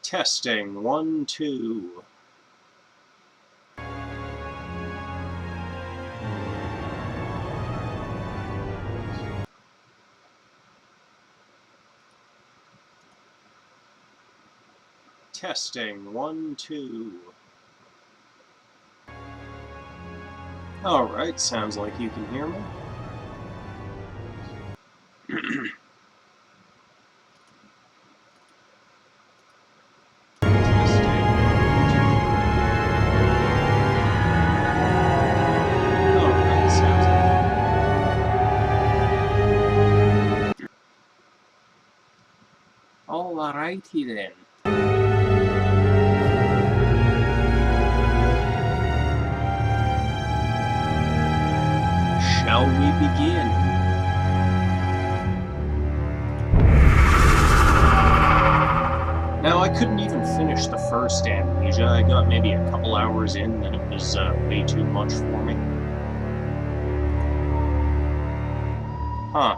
Testing, 1, 2. Testing, 1, 2. Alright, sounds like you can hear me. Alrighty then. Shall we begin? Now, I couldn't even finish the first Amnesia. I got maybe a couple hours in, and it was way too much for me. Huh.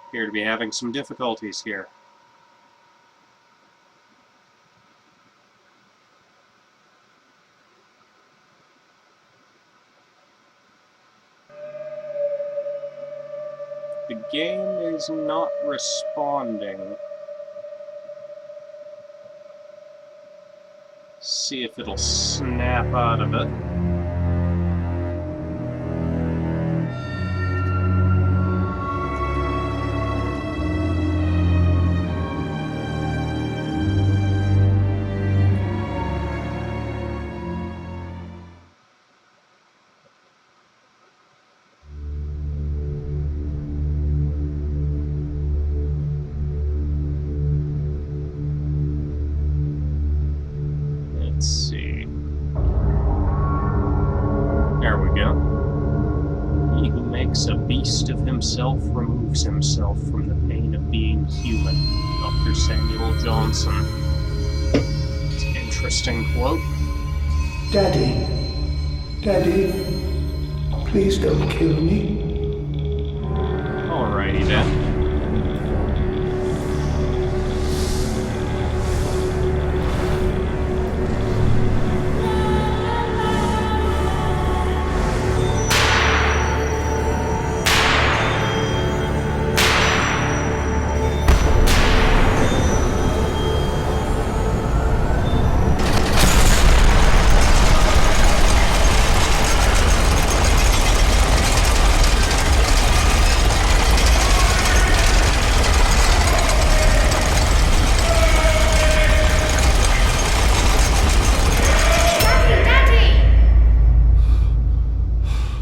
Appear to be having some difficulties here. The game is not responding. See if it'll snap out of it. Let's see. There we go. He who makes a beast of himself removes himself from the pain of being human. Dr. Samuel Johnson. It's an interesting quote. Daddy, Daddy, please don't kill me. Alrighty then.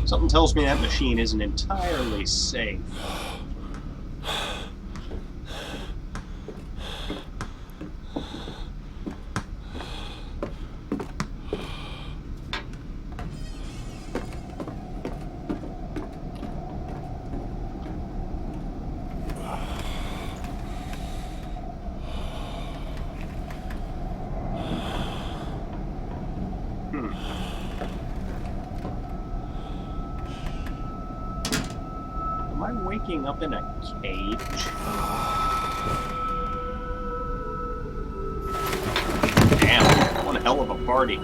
Something tells me that machine isn't entirely safe. Am I waking up in a cage? Damn, one hell of a party.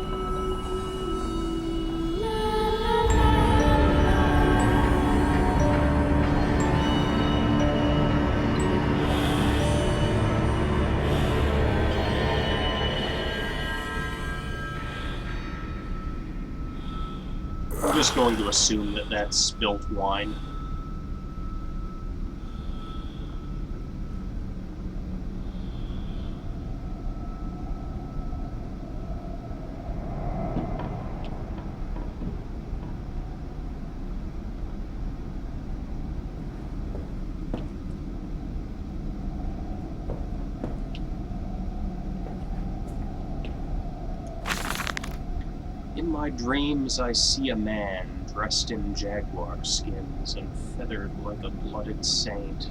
I'm just going to assume that that's spilt wine. In my dreams I see a man dressed in jaguar skins and feathered like a blooded saint.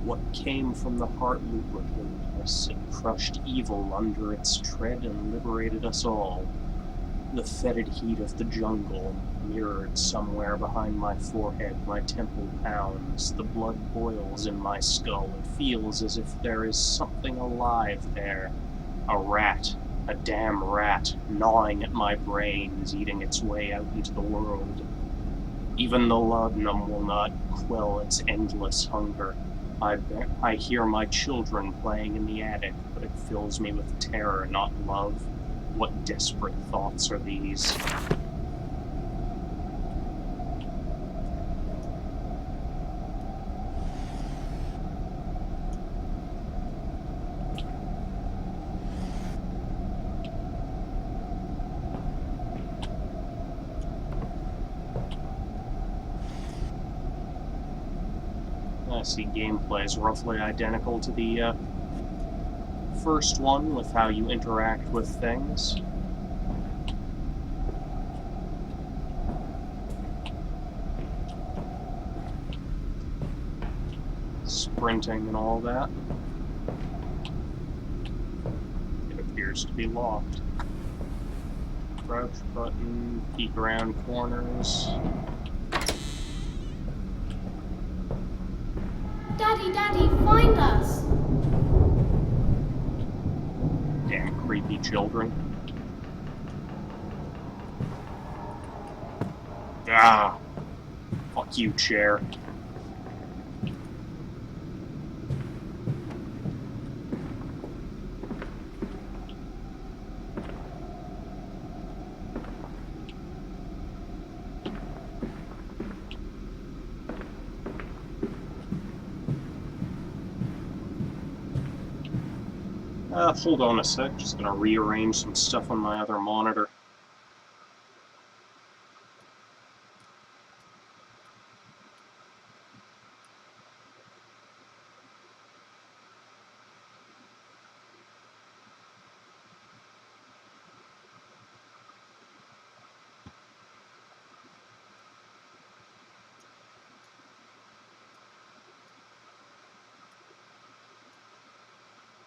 What came from the heart lubricated us and crushed evil under its tread and liberated us all. The fetid heat of the jungle, mirrored somewhere behind my forehead, my temple pounds, the blood boils in my skull. It feels as if there is something alive there. A rat, a damn rat, gnawing at my brains, eating its way out into the world. Even the laudanum will not quell its endless hunger. I hear my children playing in the attic, but it fills me with terror, not love. What desperate thoughts are these? I see gameplay is roughly identical to the first one with how you interact with things. Sprinting and all that. It appears to be locked. Crouch button, peek around corners. Daddy, Daddy, find us! Damn creepy children. Ah! Fuck you, chair. Hold on a sec, just gonna rearrange some stuff on my other monitor.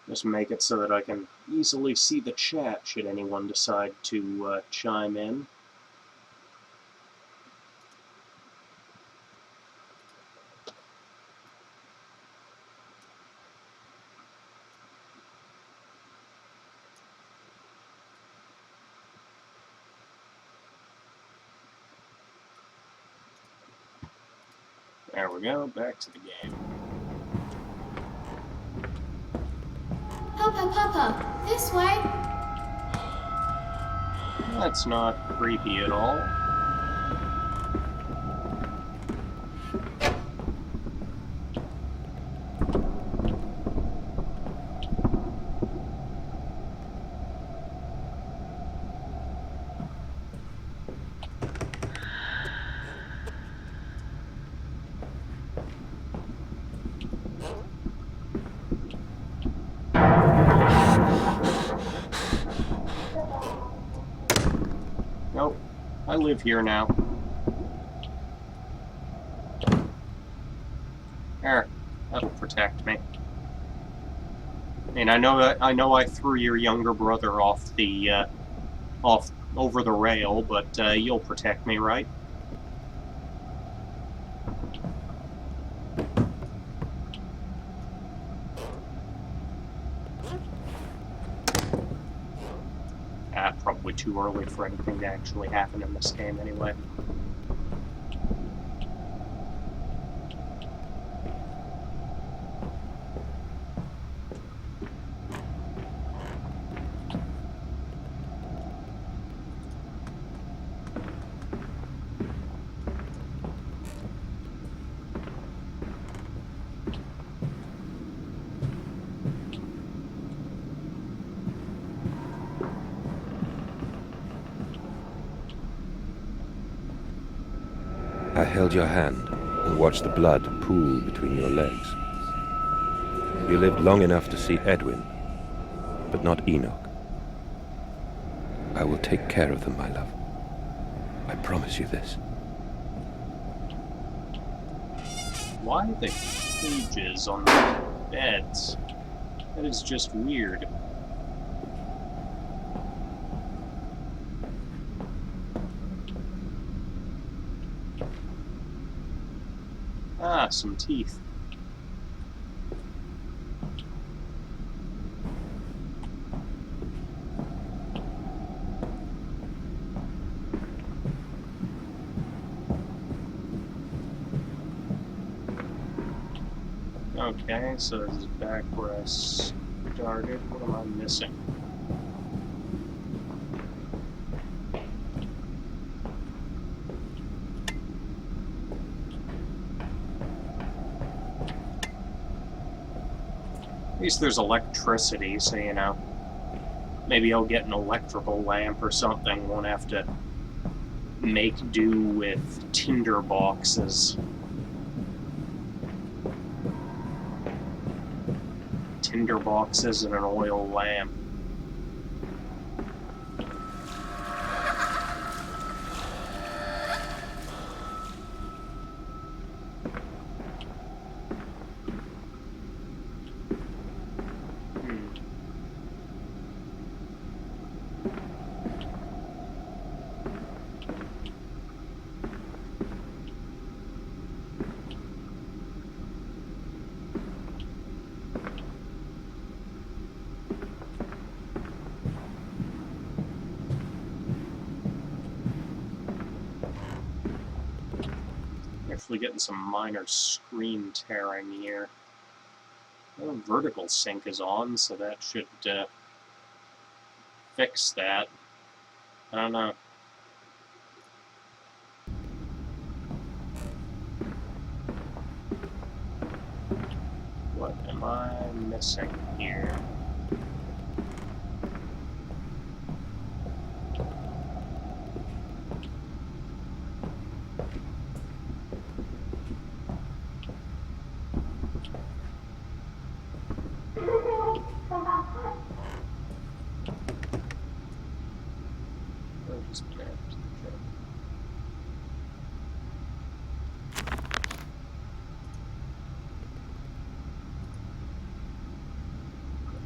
Just make it so that I can easily see the chat should anyone decide to chime in. There we go, back to the game. Papa, Papa, this way! That's not creepy at all. Nope, I live here now. There, that'll protect me. And I know I threw your younger brother off the off over the rail, but you'll protect me, right? Probably too early for anything to actually happen in this game anyway. I held your hand and watched the blood pool between your legs. You lived long enough to see Edwin, but not Enoch. I will take care of them, my love. I promise you this. Why the cages on the beds? That is just weird. Ah, some teeth. Okay, so this is back where I started. What am I missing? At least there's electricity, so you know. Maybe I'll get an electrical lamp or something. Won't have to make do with tinder boxes. Tinder boxes and an oil lamp. Actually getting some minor screen tearing here. Well, vertical sync is on, so that should fix that. I don't know. What am I missing here?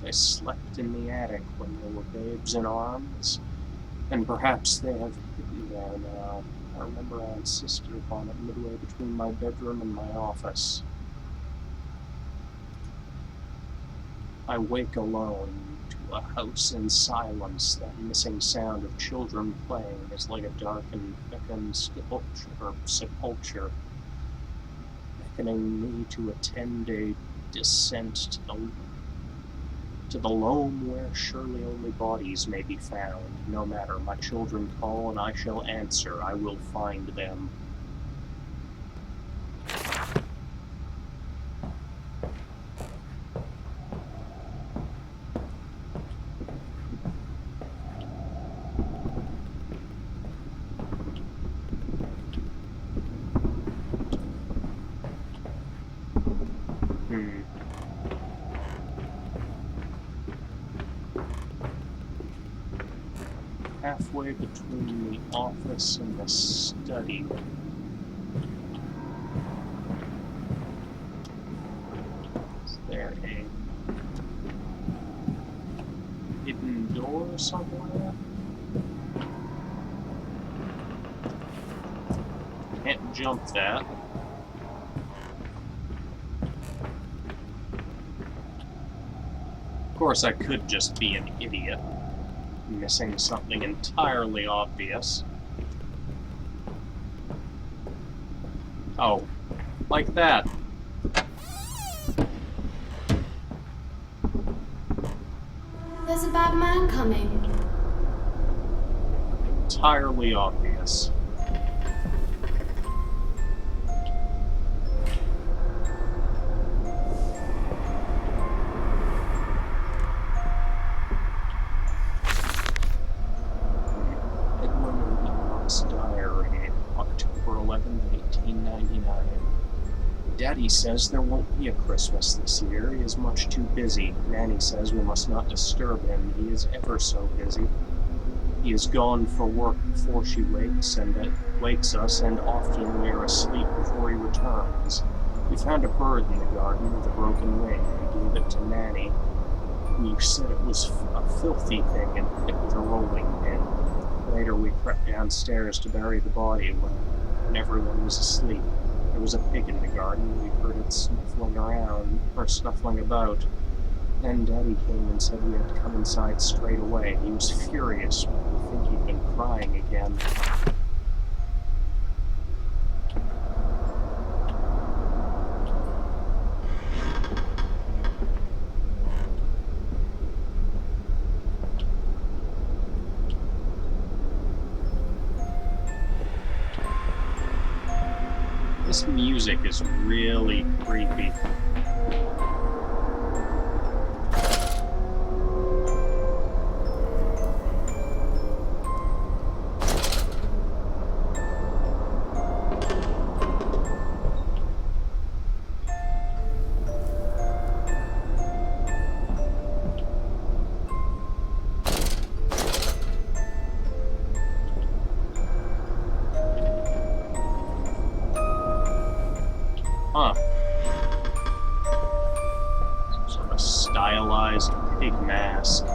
They slept in the attic when they were babes in arms, and perhaps they have hidden there now. I remember I insisted upon it midway between my bedroom and my office. I wake alone to a house in silence. That missing sound of children playing is like a dark and beckoned sepulchre, beckoning me to a 10-day descent to the loam where surely only bodies may be found. No matter, my children call and I shall answer. I will find them. Halfway between the office and the study. Is there a hidden door somewhere? Can't jump that. Of course, I could just be an idiot, missing something entirely obvious. Oh, like that. There's a bad man coming. Entirely obvious. Daddy says there won't be a Christmas this year. He is much too busy. Nanny says we must not disturb him. He is ever so busy. He is gone for work before she wakes us, and often we are asleep before he returns. We found a bird in the garden with a broken wing. We gave it to Nanny, who said it was a filthy thing and hit with a rolling pin. Later we crept downstairs to bury the body when everyone was asleep. There was a pig in the garden. We heard it snuffling around, or snuffling about. Then Daddy came and said we had to come inside straight away. He was furious. I think he'd been crying again. This music is really creepy. Huh. Some sort of stylized pig mask.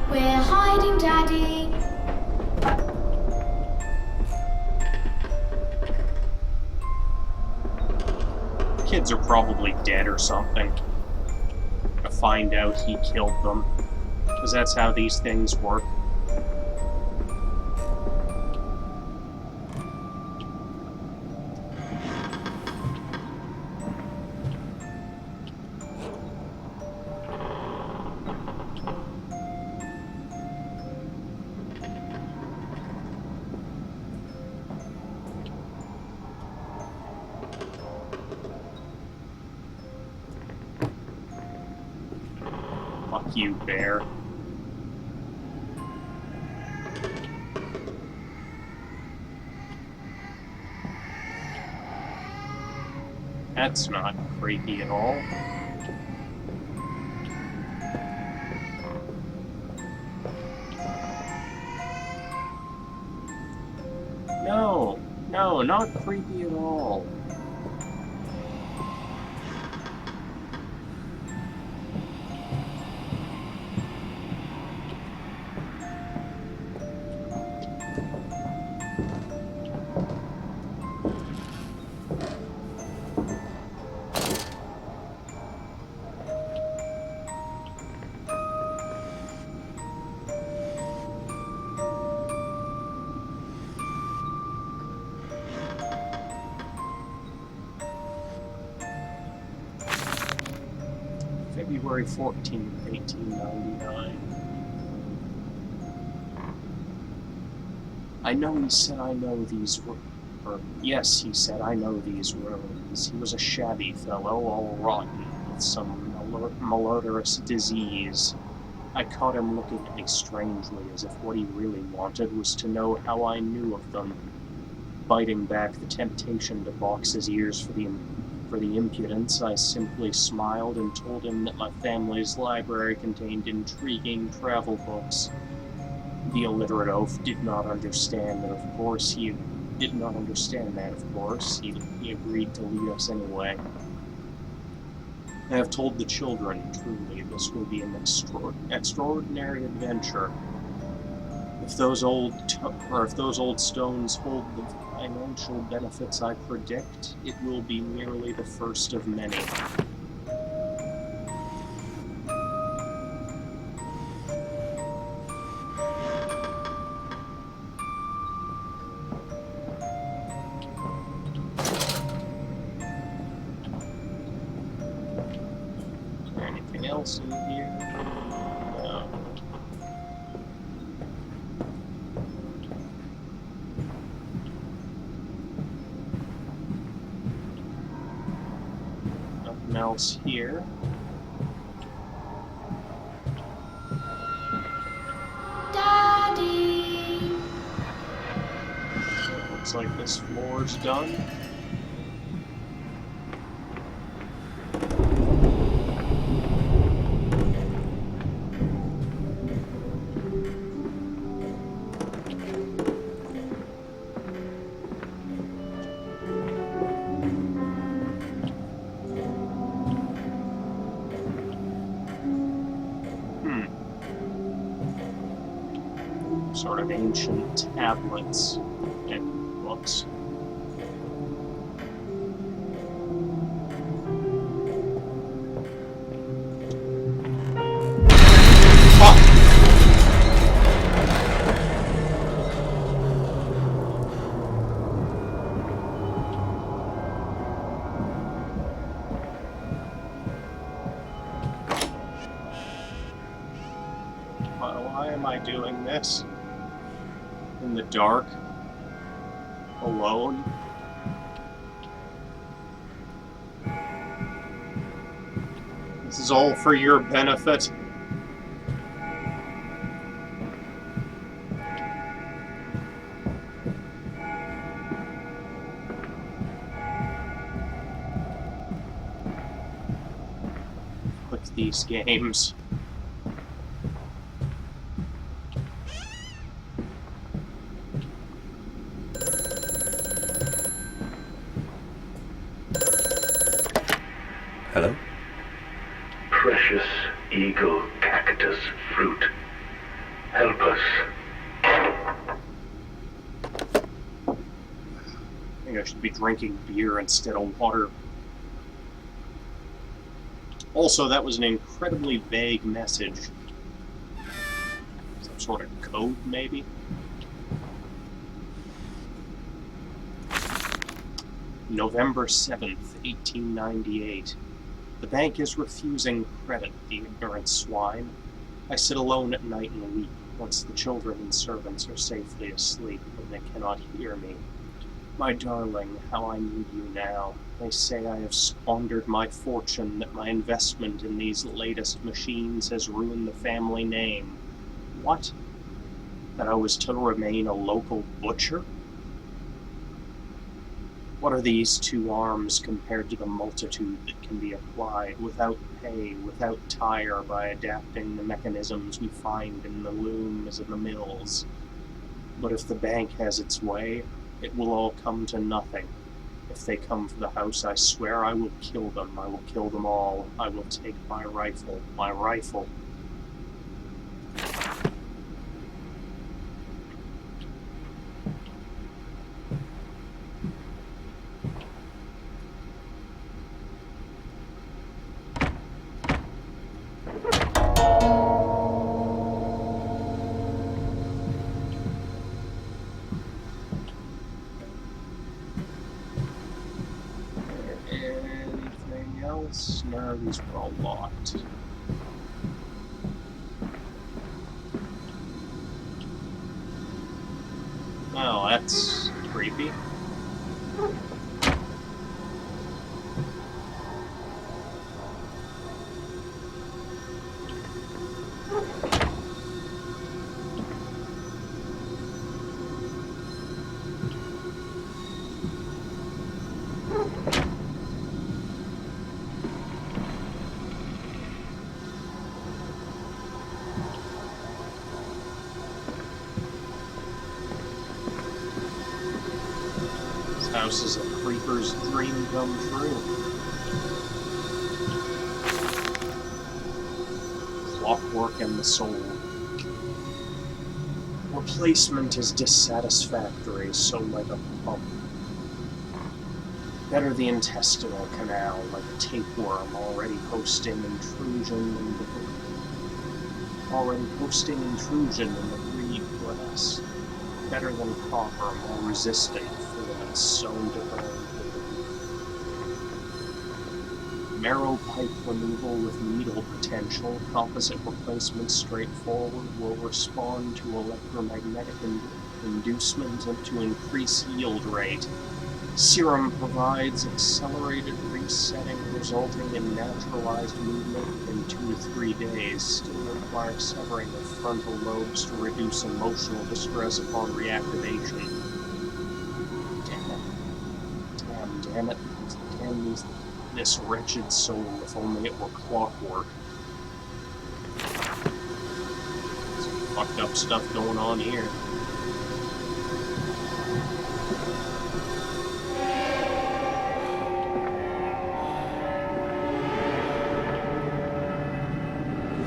We're hiding, Daddy. Kids are probably dead or something. To find out he killed them. Because that's how these things work. Fuck you, bear. That's not creepy at all. No, not creepy at all. February 14th, 1899. I know he said I know these yes, he said I know these rooms. He was a shabby fellow, all rotten, with some malodorous disease. I caught him looking at me strangely, as if what he really wanted was to know how I knew of them. Biting back the temptation to box his ears for the impudence, I simply smiled and told him that my family's library contained intriguing travel books. The illiterate oaf did not understand that, of course. He agreed to lead us anyway. I have told the children, truly, this will be an extraordinary adventure. If those old stones hold the financial benefits I predict, it will be merely the first of many. Is there anything else in here? No. else here. Daddy. Looks like this floor's done. Sort of ancient tablets and books. Why am I doing this? In the dark? Alone? This is all for your benefit. Click these games. Hello? Precious eagle cactus fruit. Help us. I think I should be drinking beer instead of water. Also, that was an incredibly vague message. Some sort of code, maybe? November 7th, 1898. The bank is refusing credit, the ignorant swine. I sit alone at night and weep, once the children and servants are safely asleep, when they cannot hear me. My darling, how I need you now. They say I have squandered my fortune, that my investment in these latest machines has ruined the family name. What? That I was to remain a local butcher? What are these 2 arms compared to the multitude that can be applied without pay, without tire, by adapting the mechanisms we find in the looms and the mills? But if the bank has its way, it will all come to nothing. If they come for the house, I swear I will kill them. I will kill them all. I will take my rifle. My rifle. Anything else? No, these were all locked. Oh, that's creepy. This house is a creeper's dream come true. Clockwork and the soul. Replacement is dissatisfactory, so like a pump. Better the intestinal canal, like a tapeworm already hosting intrusion in the breed glass. Better than copper, more resistant, filaments sewn to burn. Marrow pipe removal with needle potential, composite replacement straightforward, will respond to electromagnetic inducement and to increase yield rate. Serum provides accelerated resetting, resulting in naturalized movement within 2 to 3 days. Still requires severing of frontal lobes to reduce emotional distress upon reactivation. Damn it. Damn this wretched soul, if only it were clockwork. Some fucked up stuff going on here.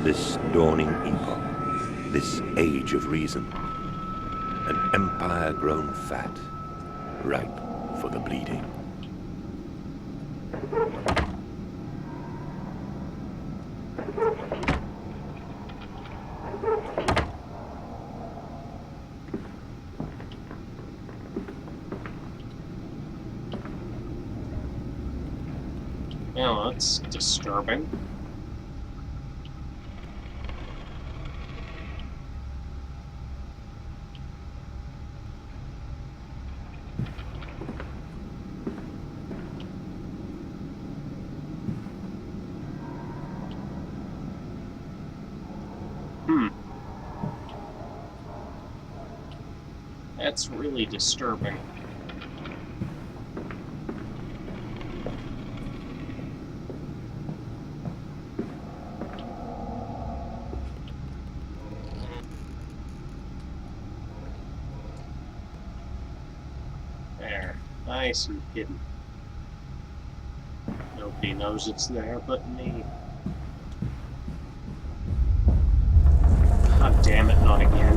This dawning epoch, this age of reason, an empire grown fat, ripe for the bleeding. Oh, that's disturbing. That's really disturbing. There, nice and hidden. Nobody knows it's there but me. God damn it, not again.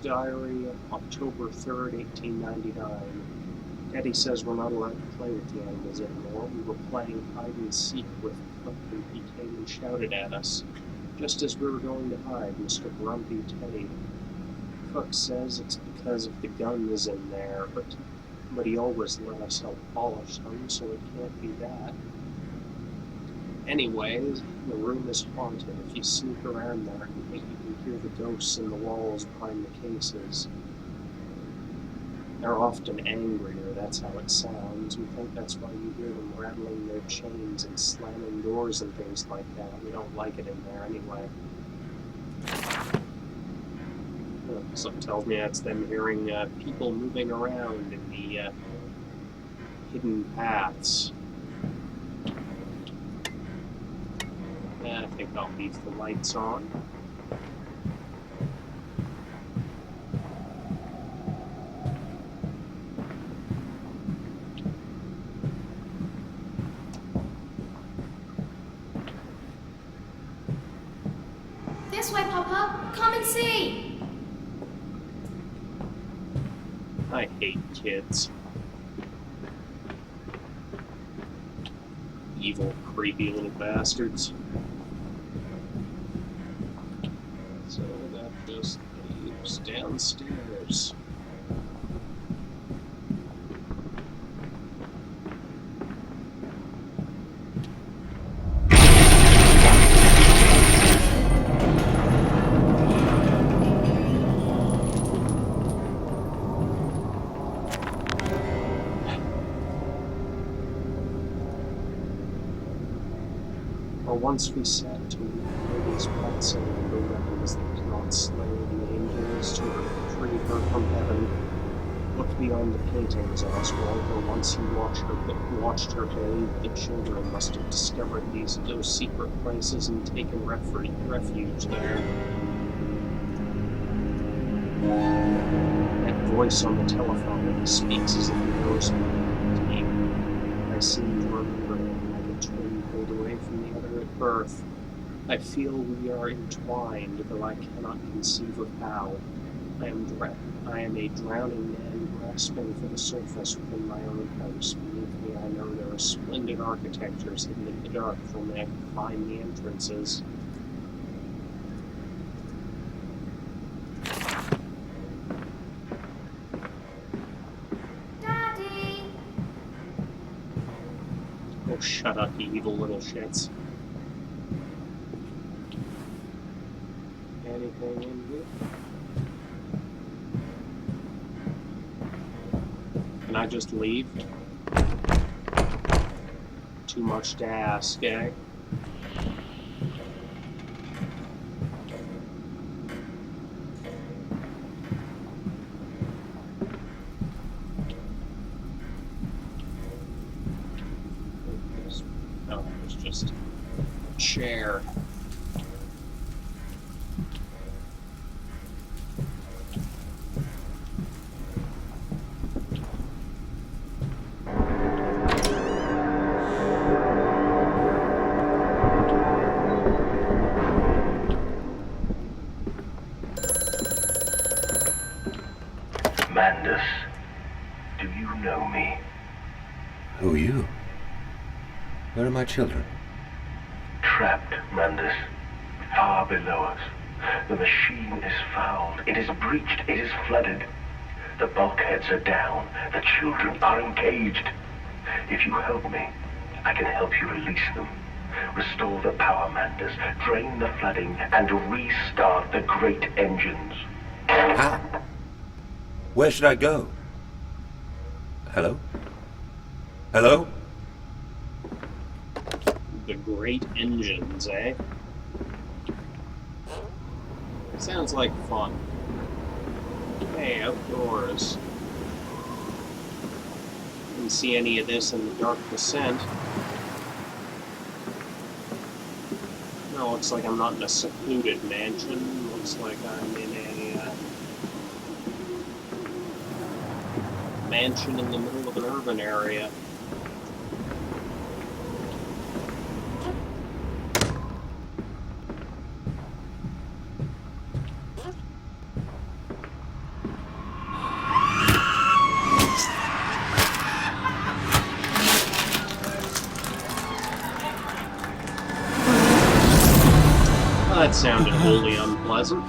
Diary of October 3rd, 1899. Daddy says we're not allowed to play with the animals anymore. We were playing hide and seek with Cook and he came and shouted at us. Just as we were going to hide, Mr. Grumpy Teddy. Cook says it's because of the gun is in there, but he always let us help polish them, so it can't be that. Anyways, the room is haunted. If you sneak around there, you can hear the ghosts in the walls behind the cases. They're often angrier, that's how it sounds. We think that's why you hear them rattling their chains and slamming doors and things like that. We don't like it in there anyway. Something tells me that's them hearing people moving around in the hidden paths. I think I'll leave the lights on. This way, Papa. Come and see. I hate kids. Evil, creepy little bastards. So that just leads downstairs. Once we sat to Lady's pets and the weapons that cannot slay the angels to retrieve her from heaven. Look beyond the paintings, Oswald, or once you watched her bathe the children must have discovered those secret places and taken refuge there. That voice on the telephone that he speaks as if he knows me. I seem to remember him like a twin pulled away from the other at birth. I feel we are entwined, though I cannot conceive of how. I am a drowning man grasping for the surface within my own house. Beneath me I know there are splendid architectures hidden in the dark from where I can find the entrances. Daddy! Oh, shut up, you evil little shits. Anything in here? Can I just leave? Too much to ask, eh? Oh, it's just a chair. Mandus, do you know me? Who are you? Where are my children? Trapped, Mandus. Far below us. The machine is fouled. It is breached. It is flooded. The bulkheads are down. The children are engaged. If you help me, I can help you release them. Restore the power, Mandus. Drain the flooding and restart the great engines. How? Where should I go? Hello? Hello? The great engines, eh? Sounds like fun. Hey, outdoors. Didn't see any of this in the Dark Descent. No, looks like I'm not in a secluded mansion. Looks like I'm in a mansion in the middle of an urban area. That sounded wholly unpleasant.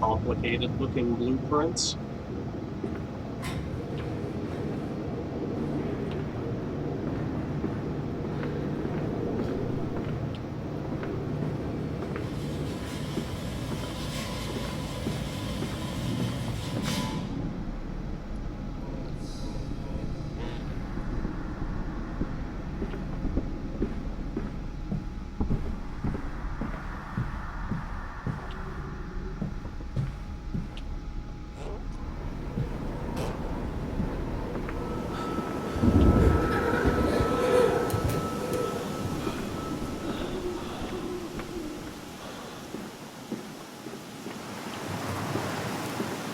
Complicated looking blueprints.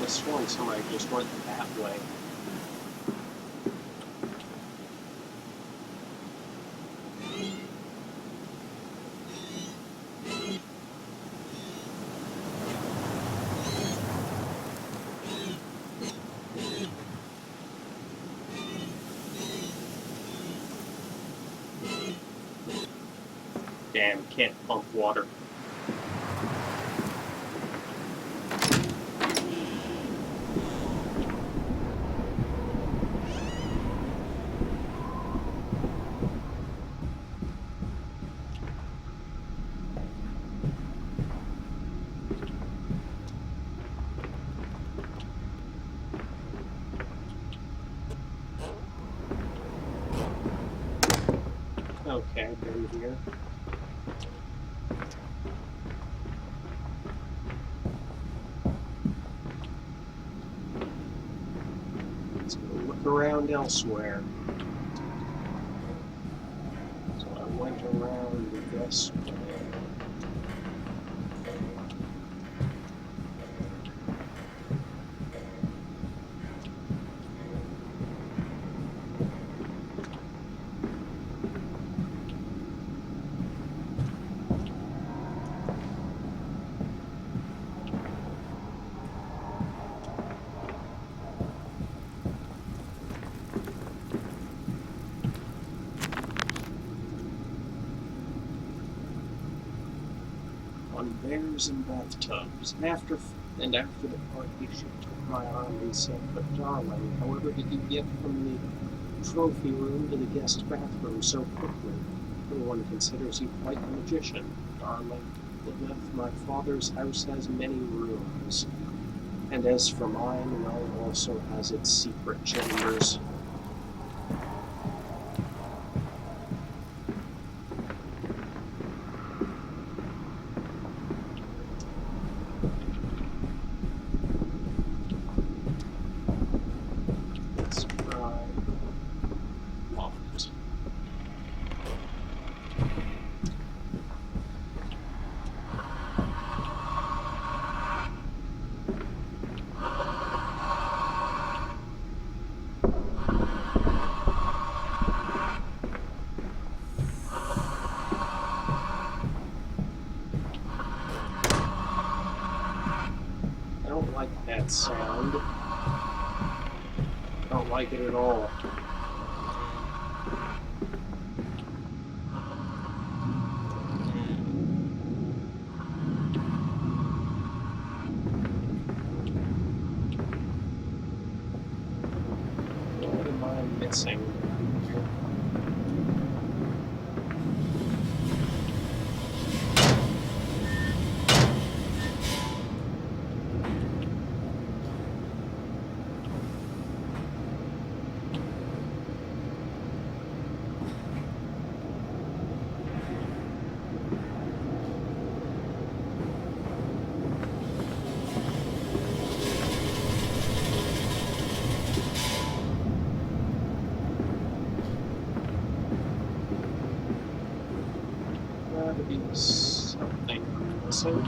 have sworn somebody just went that way. Damn, can't pump water. Okay, I've been here. Let's go look around elsewhere. So I went around this way. On bears and bathtubs. After the party, she took my arm and said, "But darling, however did you get from the trophy room to the guest bathroom so quickly? No one considers you quite a magician, darling. Lilith, my father's house has many rooms. And as for mine, well, it also has its secret chambers." Let's try loft. I don't like that sound. I don't like it at all. What am I missing? Gotta be something missing.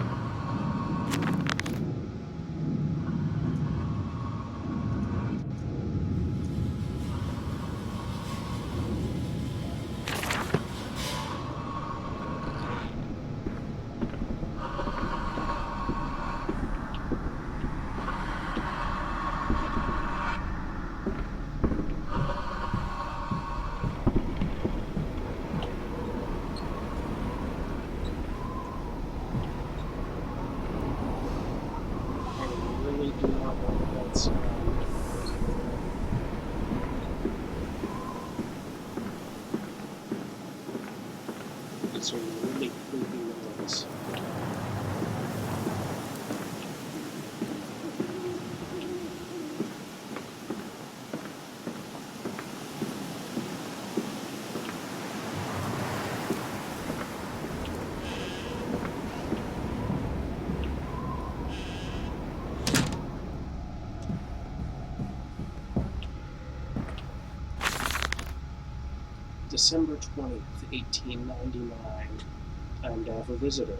I really do not want that sound. It's a really creepy noise. December 20th, 1899, and I have a visitor.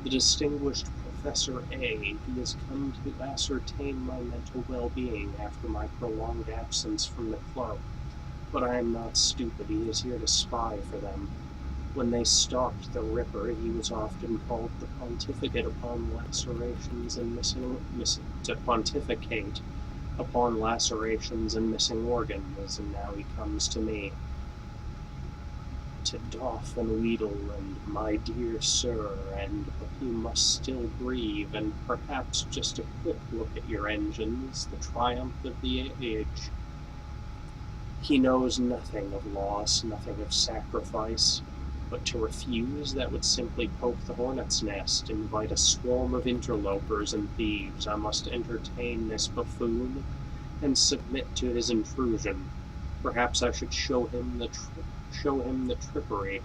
The distinguished Professor A. He has come to ascertain my mental well-being after my prolonged absence from the club. But I am not stupid. He is here to spy for them. When they stalked the Ripper, he was often called the pontificate upon lacerations and to pontificate upon lacerations and missing organs, and now he comes to me. To doff and wheedle, and my dear sir, and but you must still breathe, and perhaps just a quick look at your engines, the triumph of the age. He knows nothing of loss, nothing of sacrifice, but to refuse, that would simply poke the hornet's nest, invite a swarm of interlopers and thieves. I must entertain this buffoon, and submit to his intrusion. Perhaps I should show him the trippery,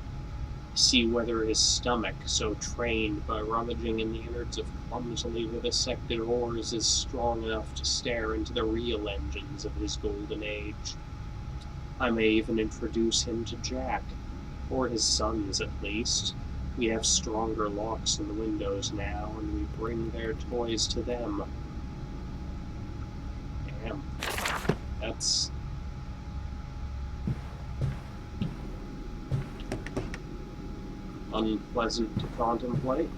see whether his stomach, so trained by rummaging in the innards of clumsily vivisected ores, is strong enough to stare into the real engines of his golden age. I may even introduce him to Jack, or his sons at least. We have stronger locks in the windows now, and we bring their toys to them. Damn. That's... unpleasant to contemplate.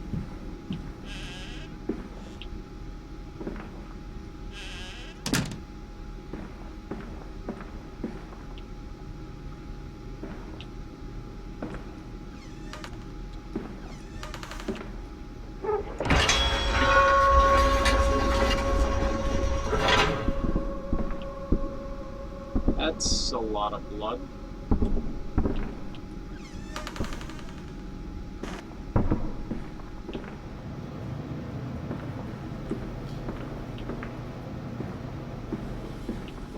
That's a lot of blood.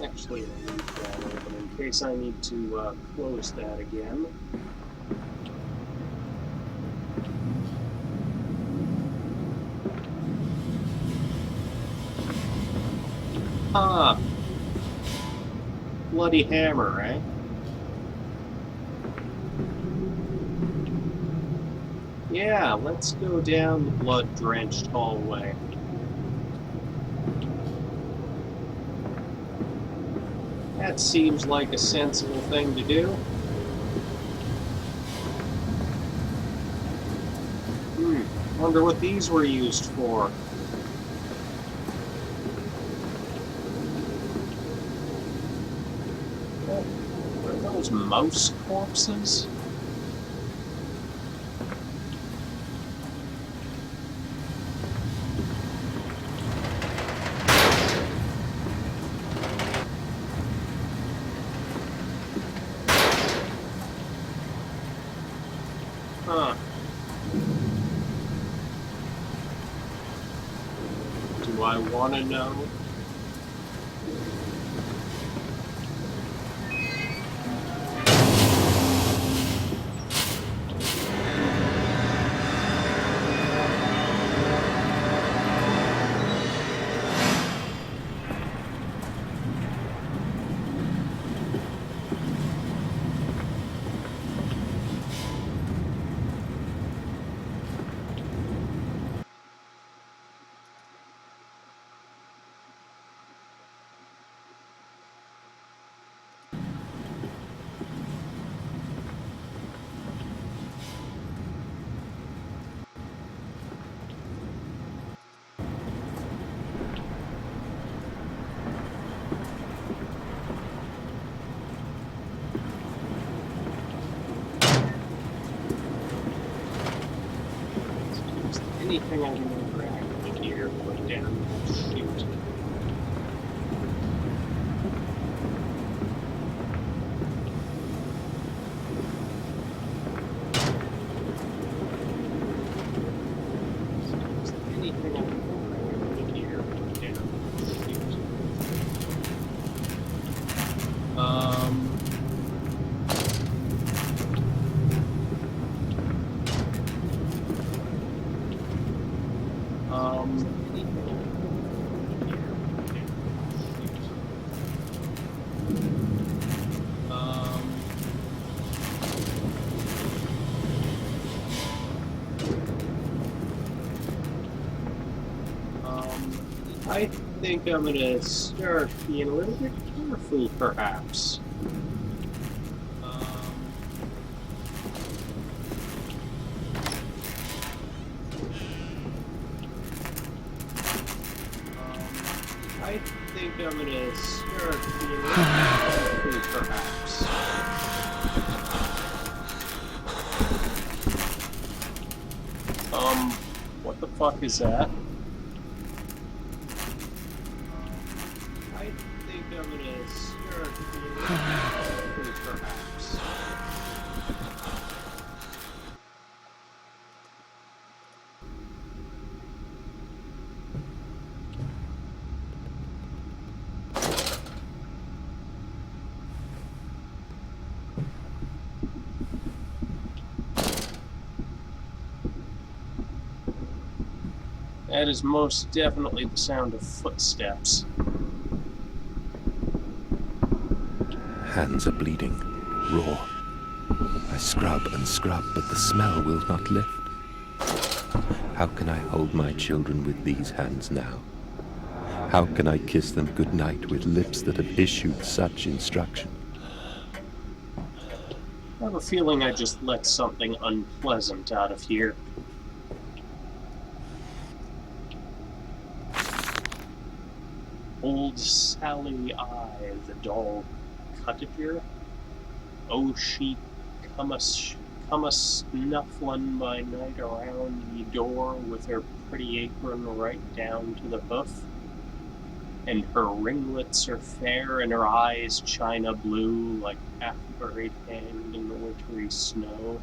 Actually, I'll leave that open in case I need to close that again. Ah! Bloody hammer, eh? Yeah, let's go down the blood-drenched hallway. That seems like a sensible thing to do. Wonder what these were used for. Are those mouse corpses? Huh. Do I want to know? Anything I can interact with here, put down, shoot. Anything I can interact with here, put down, shoot. Anything think I'm gonna start being a little bit careful, perhaps. I think I'm gonna start being a little bit careful, perhaps. What the fuck is that? I think I'm gonna start being a little bit careful, perhaps. That is most definitely the sound of footsteps. Hands are bleeding, raw. I scrub and scrub, but the smell will not lift. How can I hold my children with these hands now? How can I kiss them goodnight with lips that have issued such instruction? I have a feeling I just let something unpleasant out of here. Old Sally I, the doll cottager. Oh, she come a snufflin' by night around ye door with her pretty apron right down to the hoof. And her ringlets are fair, and her eyes china blue like half-buried hand in the wintry snow.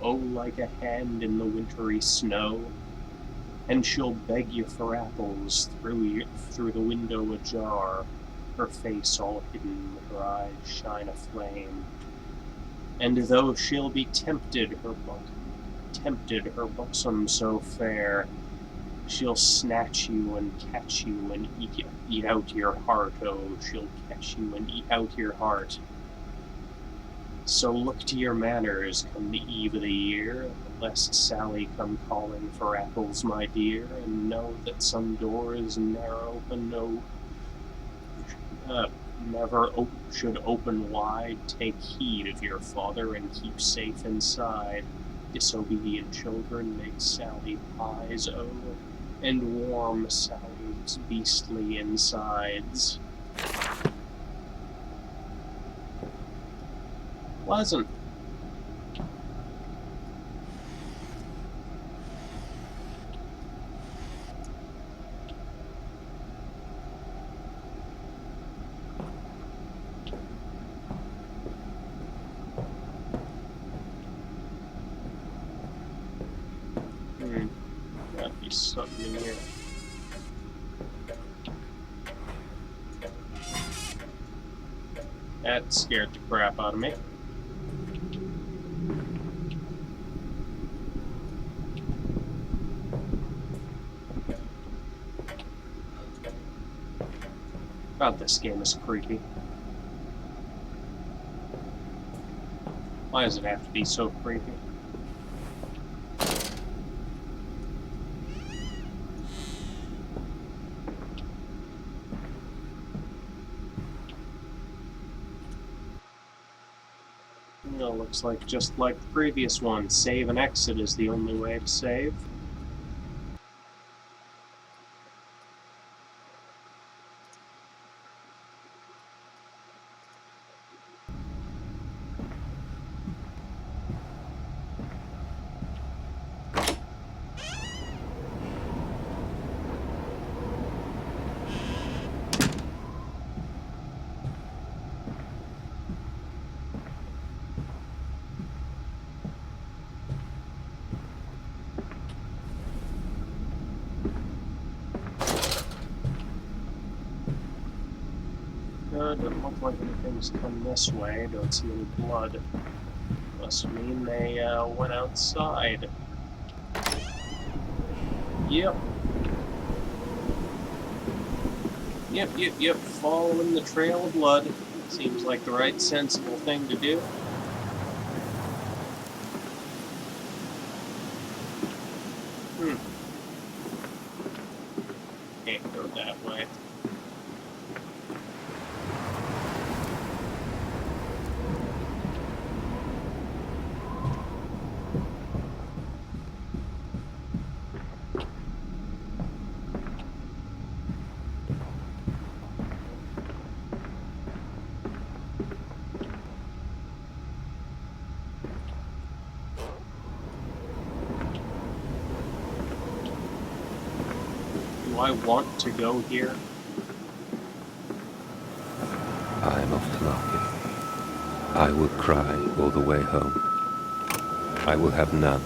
Oh, like a hand in the wintry snow. And she'll beg you for apples through the window ajar, her face all hidden, her eyes shine aflame. And though she'll be tempted, her bosom so fair, she'll snatch you and catch you and eat out your heart. Oh, she'll catch you and eat out your heart. So look to your manners come the eve of the year, lest Sally come calling for apples, my dear, and know that some doors ne'er open, should open wide. Take heed of your father and keep safe inside. Disobedient children make Sally pies, oh, and warm Sally's beastly insides. Pleasant. Gotta be something in here. That scared the crap out of me. God, this game is creepy. Why does it have to be so creepy? Well, looks like just like the previous one, save and exit is the only way to save. Doesn't look like anything's come this way. Don't see any blood. Must mean they went outside. Yep. Yep. Following the trail of blood. Seems like the right sensible thing to do. Can't go that way. I want to go here? I am off to market. I will cry all the way home. I will have none.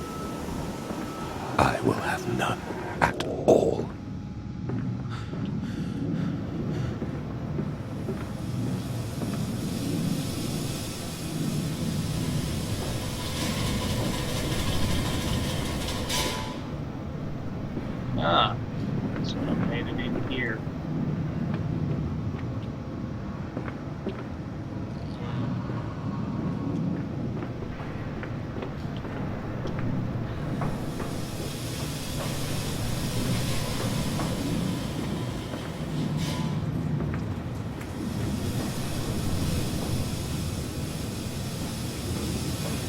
I will have none at all. Ah, so I made it in here.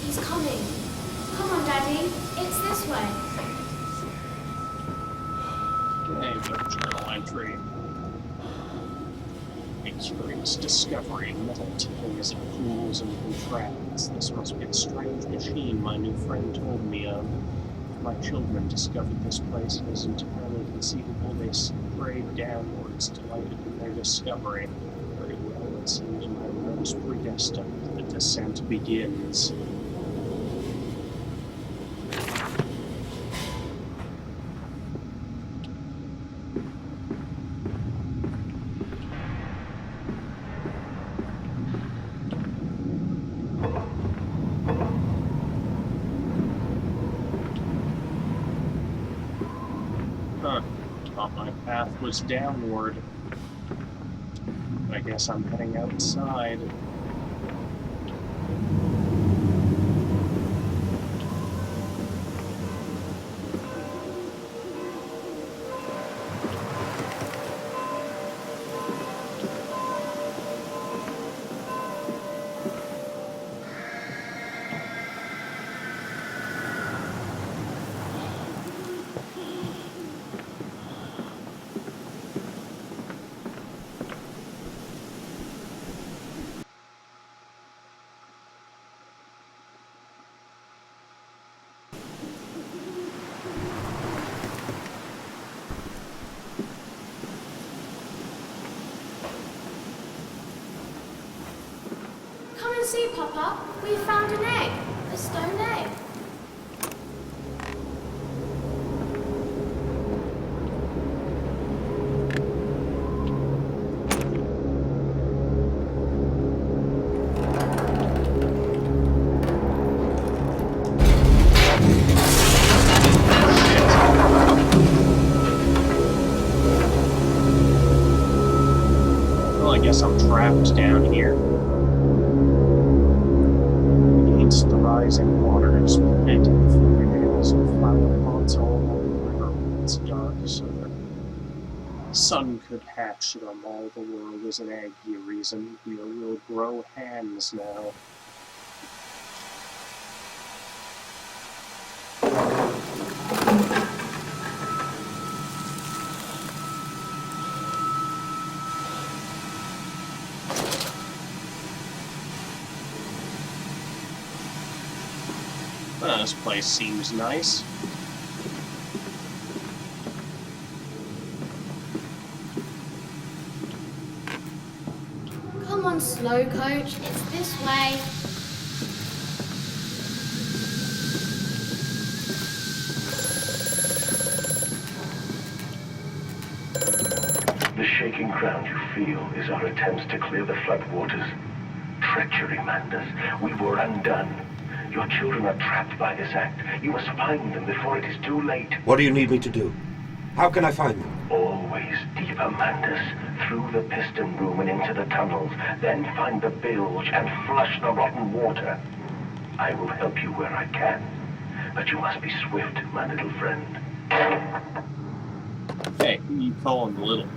He's coming. Come on, Daddy. It's this way. Okay, but journal entry. A curious discovery. Metal tipping as it cools and contracts. This must be the strange machine my new friend told me of. If my children discovered this place, it is entirely conceivable they sprayed downwards, delighted in their discovery. Very well, it seems my road is predestined. The descent begins. Huh. Thought my path was downward. I guess I'm heading outside. Come and see, Papa. We found an egg. A stone egg. Well, I guess I'm trapped down here. Against the rising waters, planting fingernails and flower pots all along the river when it's dark, so the sun could hatch them. All the world is an egg, you reason. We'll grow hands now. Well, this place seems nice. Come on, slow coach. It's this way. The shaking ground you feel is our attempts to clear the floodwaters. Treachery, Mandus. We were undone. Your children are trapped by this act. You must find them before it is too late. What do you need me to do? How can I find them? Always deeper, Mandus. Through the piston room and into the tunnels. Then find the bilge and flush the rotten water. I will help you where I can. But you must be swift, my little friend. Hey, who you calling little?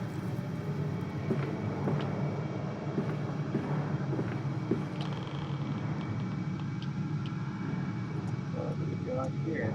What do we got here?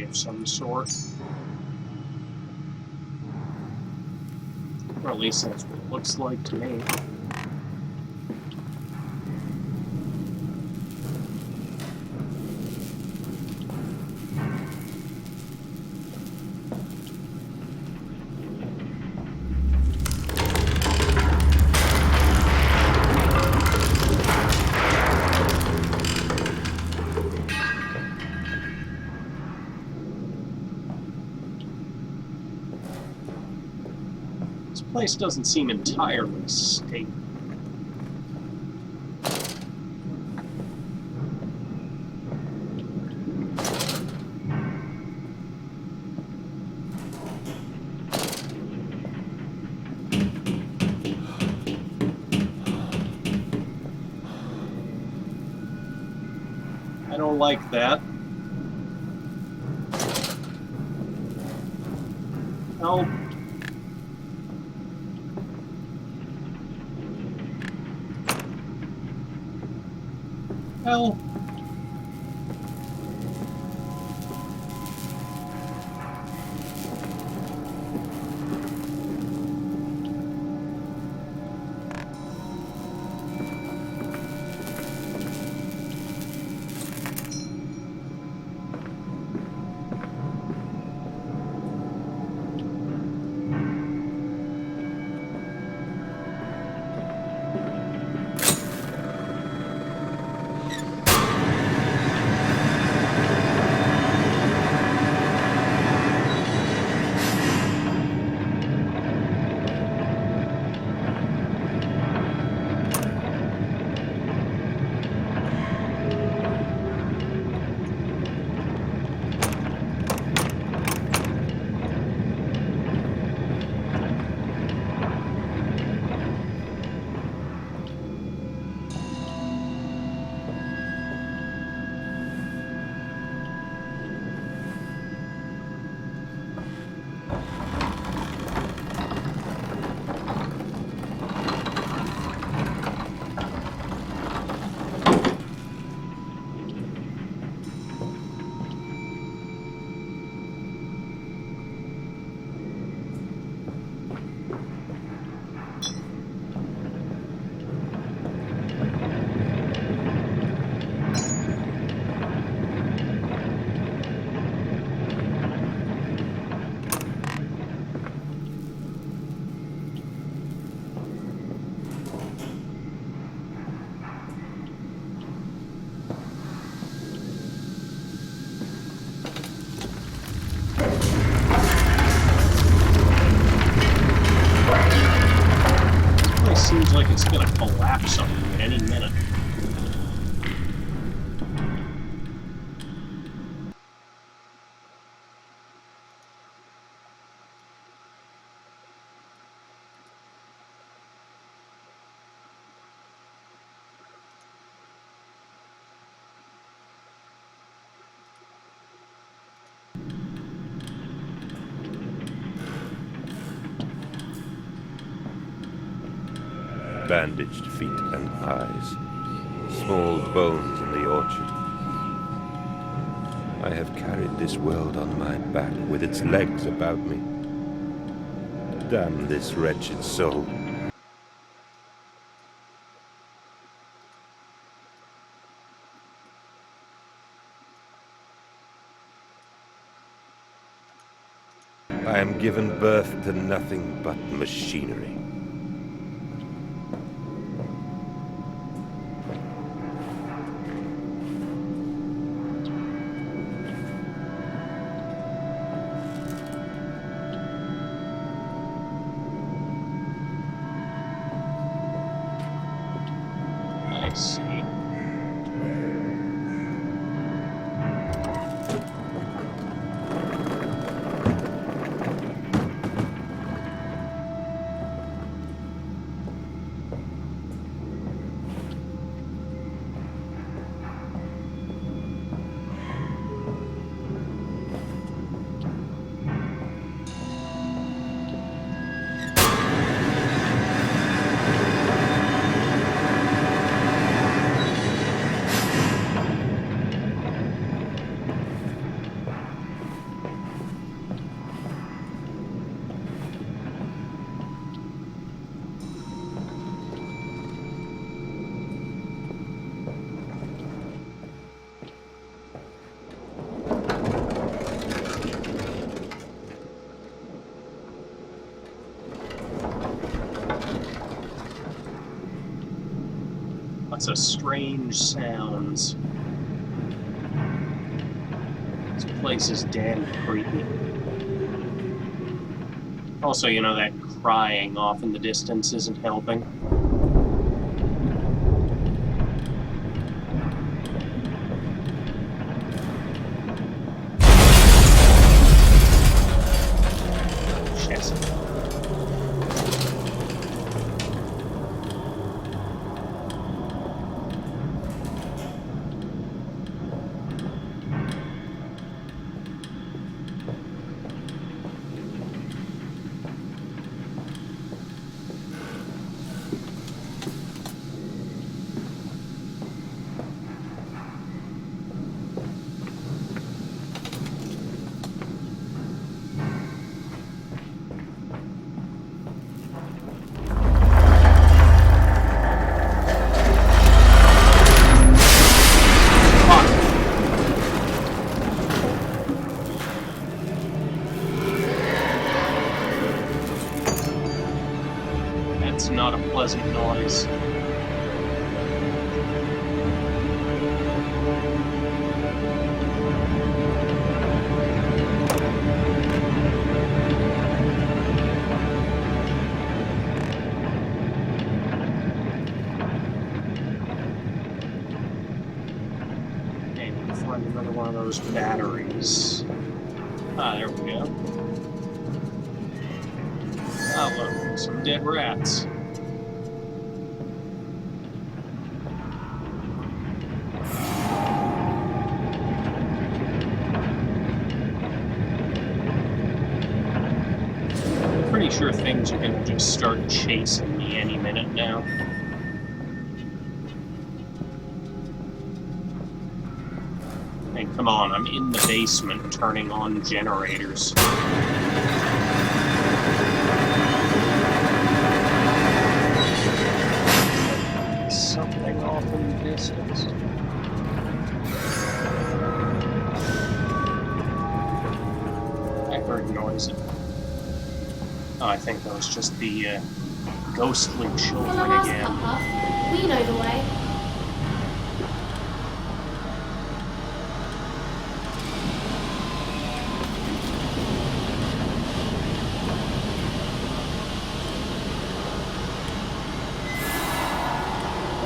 of some sort. Or at least that's what it looks like to me. This place doesn't seem entirely stable. I don't like that. Help. Help. Seems like it's gonna collapse on me any minute. Bandaged feet and eyes, small bones in the orchard. I have carried this world on my back with its legs about me. Damn this wretched soul. I am given birth to nothing but machinery. I see. Lots of strange sounds. This place is damn creepy. Also, you know, that crying off in the distance isn't helping. That's not a pleasant noise. Okay, need to find another one of those batteries. Ah, there we go. Oh, look, some dead rats. Pretty sure things are gonna just start chasing me any minute now. Hey, come on, I'm in the basement turning on generators. Something off in the distance. I heard noises. Oh, I think that was just the ghostly children Follow us, again. Papa. We know the way.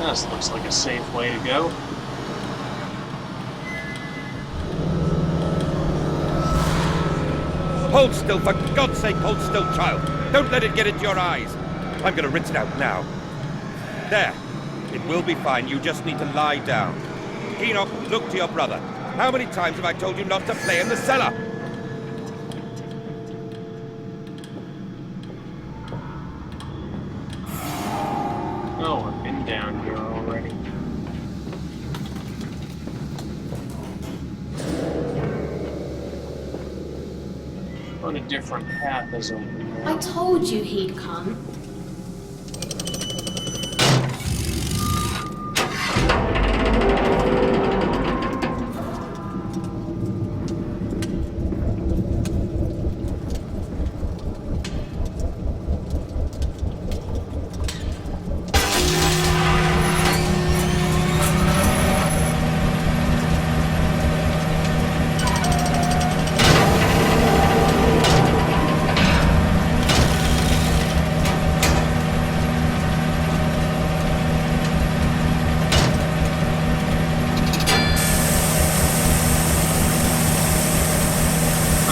This looks like a safe way to go. Hold still, for God's sake, hold still, child. Don't let it get into your eyes. I'm gonna rinse it out now. There. It will be fine. You just need to lie down. Enoch, look to your brother. How many times have I told you not to play in the cellar? Oh, I've been down here already. What a different path is open now. I told you he'd come.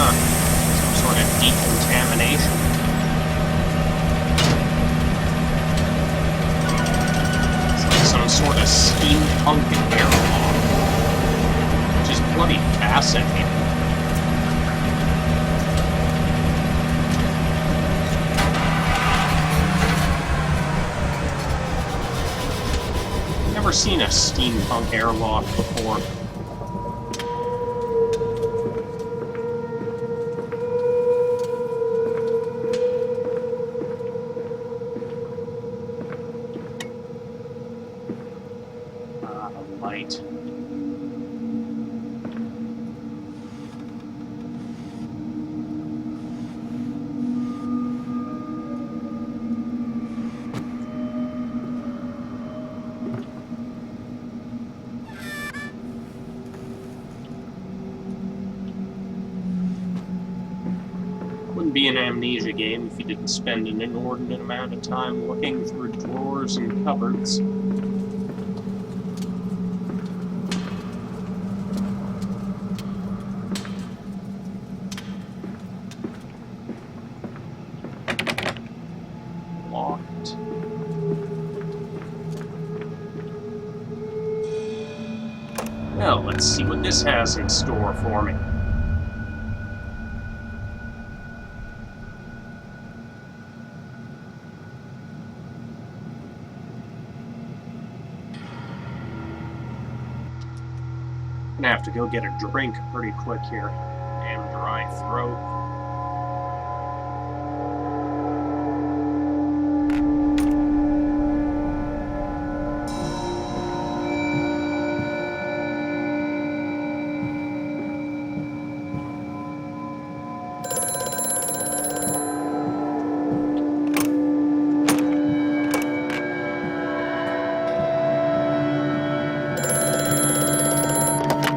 Some sort of decontamination. It's like some sort of steampunk airlock, which is bloody fascinating. Never seen a steampunk airlock before. Light. be an amnesia game if you didn't spend an inordinate amount of time looking through drawers and cupboards. Locked. Well, let's see what this has in store for me. Gonna have to go get a drink pretty quick here. Damn dry throat.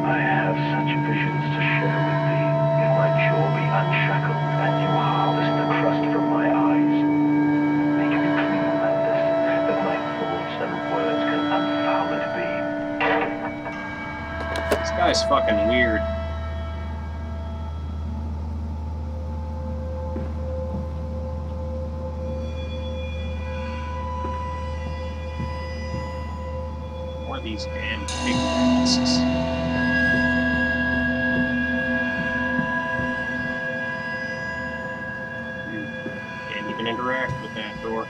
I have such visions to share with thee. If my jaw be unshackled and you harvest the crust from my eyes, make it clean, Landis, that my thoughts and words can unfouled be. This guy's fucking weird. What are these damn pig masks? Can't even interact with that door.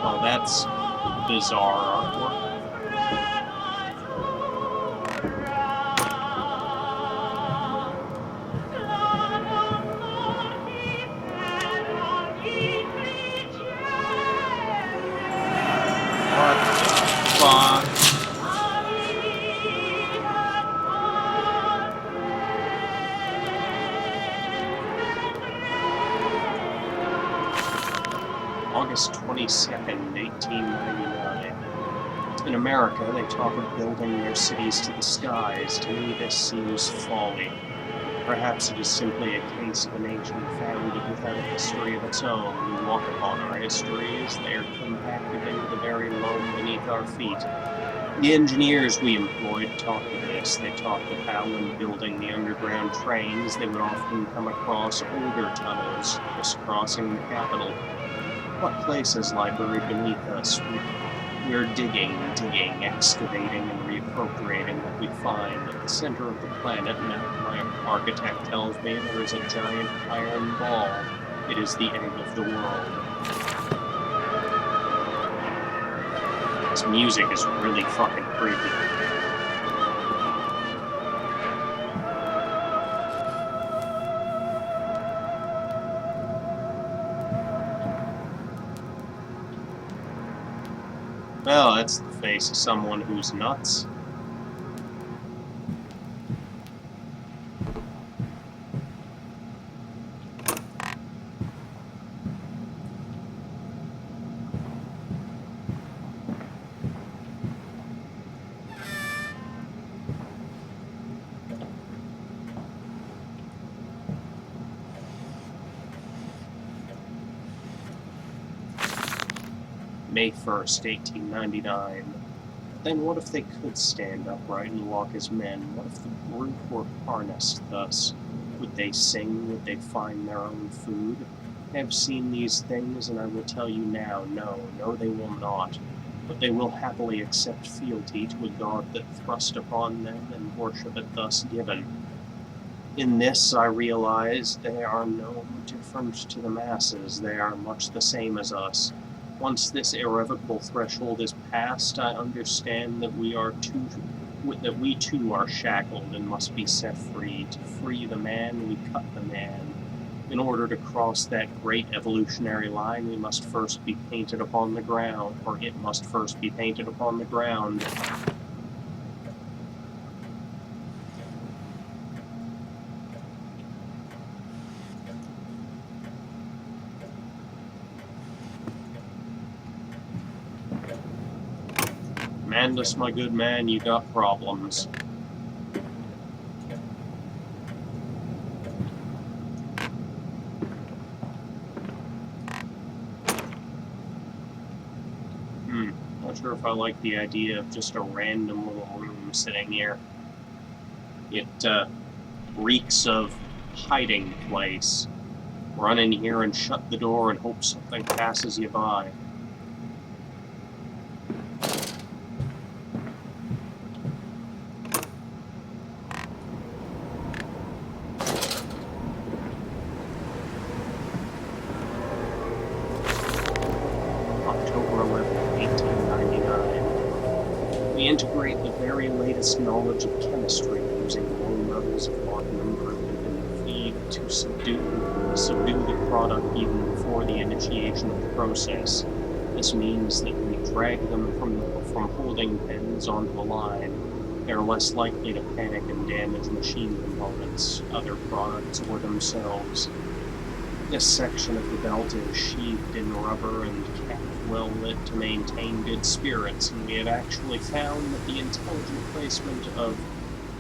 Oh, that's bizarre artwork. What the fuck? August 22nd, 1899. In America, they talk of building their cities to the skies. To me, this seems folly. Perhaps it is simply a case of a nation founded without a history of its own. We walk upon our histories, they are compacted into the very loam beneath our feet. The engineers we employed talked of this. They talked of how, when building the underground trains, they would often come across older tunnels, crisscrossing the capital. What places lie buried beneath us? We're digging, excavating, and reappropriating what we find. At the center of the planet, my architect tells me, there is a giant iron ball. It is the end of the world. This music is really fucking creepy. Well, that's the face of someone who's nuts. May 1st, 1899. Then what if they could stand upright and walk as men? What if the brute were harnessed thus? Would they sing? Would they find their own food? I have seen these things, and I will tell you now, no, they will not. But they will happily accept fealty to a god that thrust upon them and worship it thus given. In this, I realize they are no different to the masses. They are much the same as us. Once this irrevocable threshold is passed, I understand that we too are shackled and must be set free. To free the man, we cut the man. In order to cross that great evolutionary line, we must first be painted upon the ground, or it must first be painted upon the ground. Mandus, my good man, you got problems. Not sure if I like the idea of just a random little room sitting here. It reeks of hiding place. Run in here and shut the door and hope something passes you by. October 11th, 1899. We integrate the very latest knowledge of chemistry using low levels of laudanum brewed in the feed to subdue the product even before the initiation of the process. This means that we drag them from holding pens onto the line. They're less likely to panic and damage machine components, other products, or themselves. This section of the belt is sheathed in rubber and kept well lit to maintain good spirits, and we have actually found that the intelligent placement of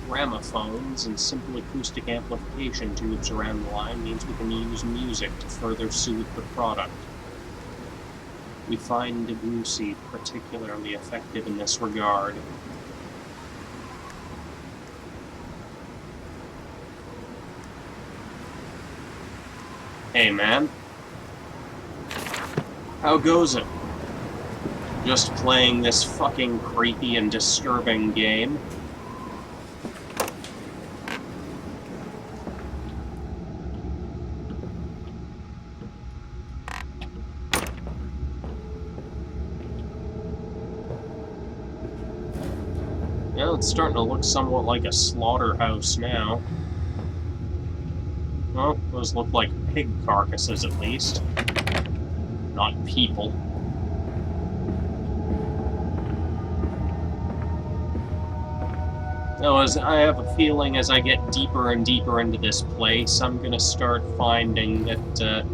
gramophones and simple acoustic amplification tubes around the line means we can use music to further soothe the product. We find Debussy particularly effective in this regard. Hey man, how goes it? Just playing this fucking creepy and disturbing game? Yeah, it's starting to look somewhat like a slaughterhouse now. Well, those look like pig carcasses at least. Not people. Now, as I have a feeling as I get deeper and deeper into this place, I'm gonna start finding that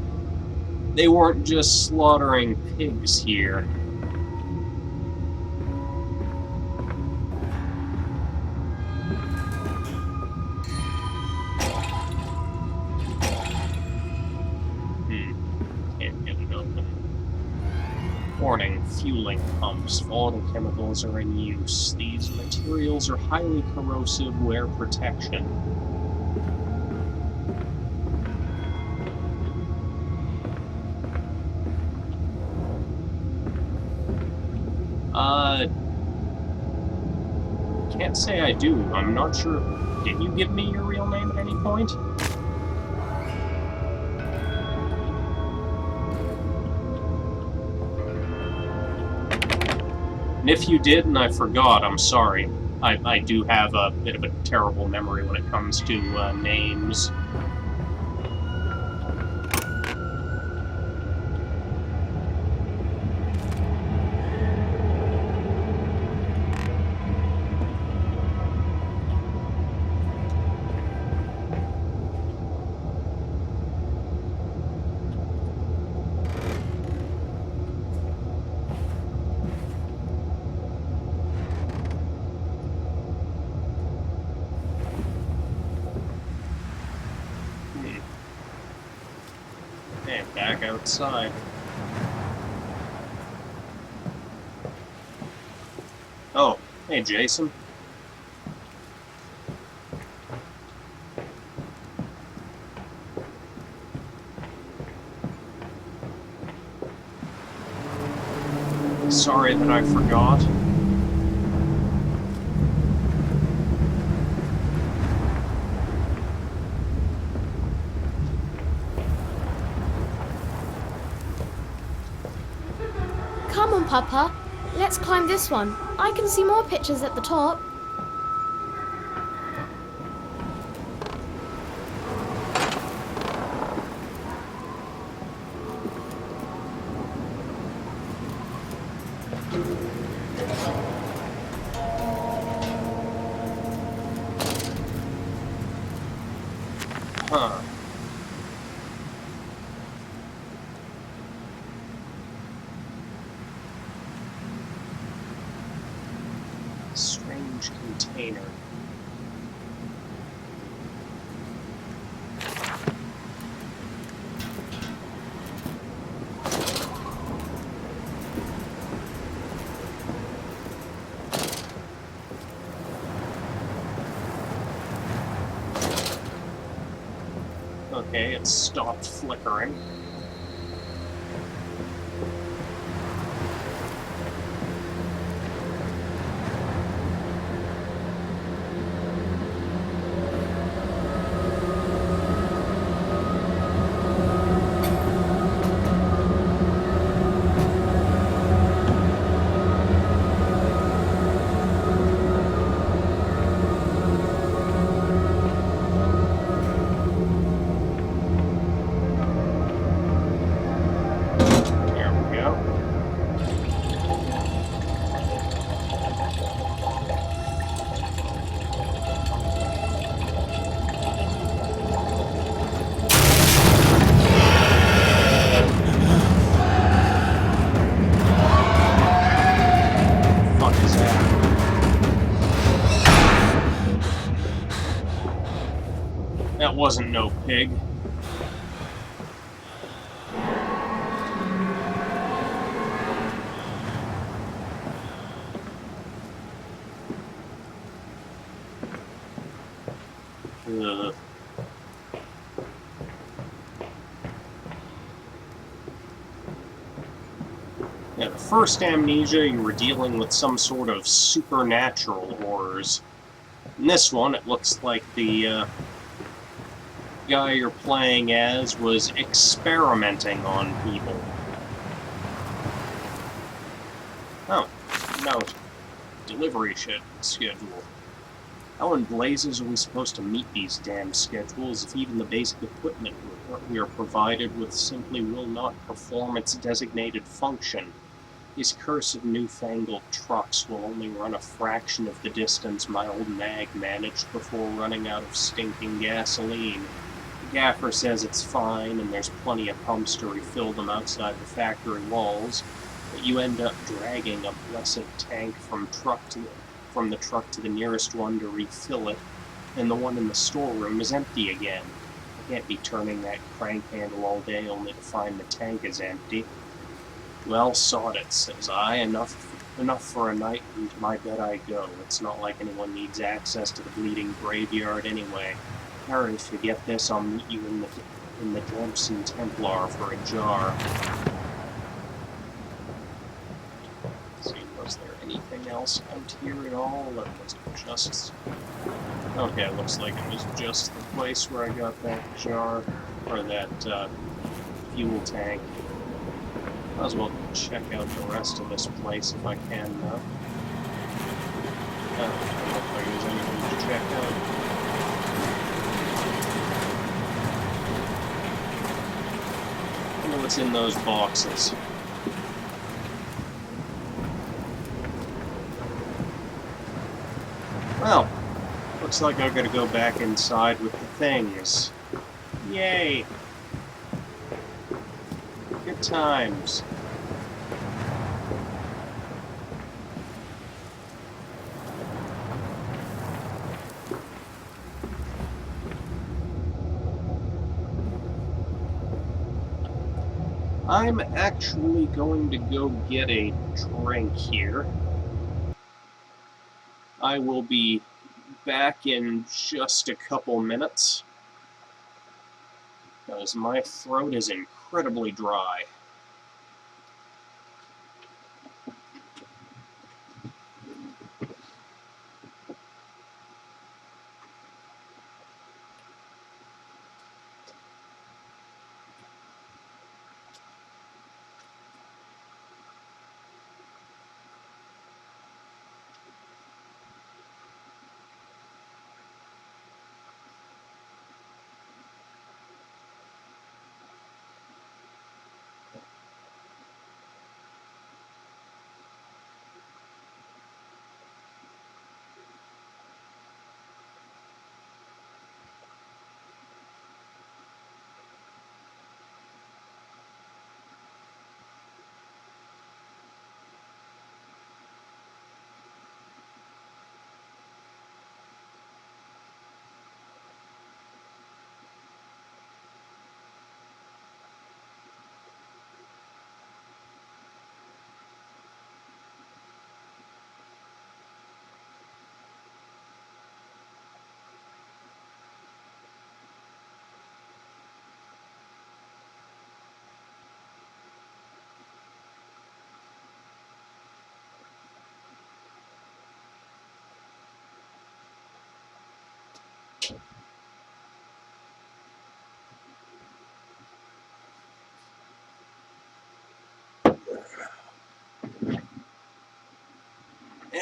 they weren't just slaughtering pigs here. Can't get it open. Warning, fueling pumps. Volatile chemicals are in use. These materials are highly corrosive, wear protection. Can't say I do. I'm not sure. Did you give me your real name at any point? And if you did and I forgot, I'm sorry. I do have a bit of a terrible memory when it comes to names. Okay, back outside. Oh, hey Jason. Sorry that I forgot. Come on, Papa. Let's climb this one. I can see more pictures at the top. Huh. container. Okay, it stopped flickering. There we go. Fuck is that? That wasn't no pig. Ugh. Yeah, the first Amnesia, you were dealing with some sort of supernatural horrors. In this one, it looks like the guy you're playing as was experimenting on people. Oh, note. Delivery schedule. How in blazes are we supposed to meet these damn schedules if even the basic equipment we are provided with simply will not perform its designated function? These cursed newfangled trucks will only run a fraction of the distance my old nag managed before running out of stinking gasoline. The gaffer says it's fine and there's plenty of pumps to refill them outside the factory walls, but you end up dragging a blessed tank from the truck to the nearest one to refill it, and the one in the storeroom is empty again. I can't be turning that crank handle all day only to find the tank is empty. Well, sod it, says I. Enough for a night, and to my bed I go. It's not like anyone needs access to the bleeding graveyard anyway. Harry, if you get this, I'll meet you in the Dempsey Templar for a jar. Let's see, was there anything else out here at all? Or was it just... Okay, it looks like it was just the place where I got that jar, or that fuel tank. Might as well check out the rest of this place if I can now. I don't know if there's anything to check out. I wonder what's in those boxes. Well, looks like I've got to go back inside with the things. Yay! Good times. I'm actually going to go get a drink here. I will be back in just a couple minutes, because my throat is incredibly dry.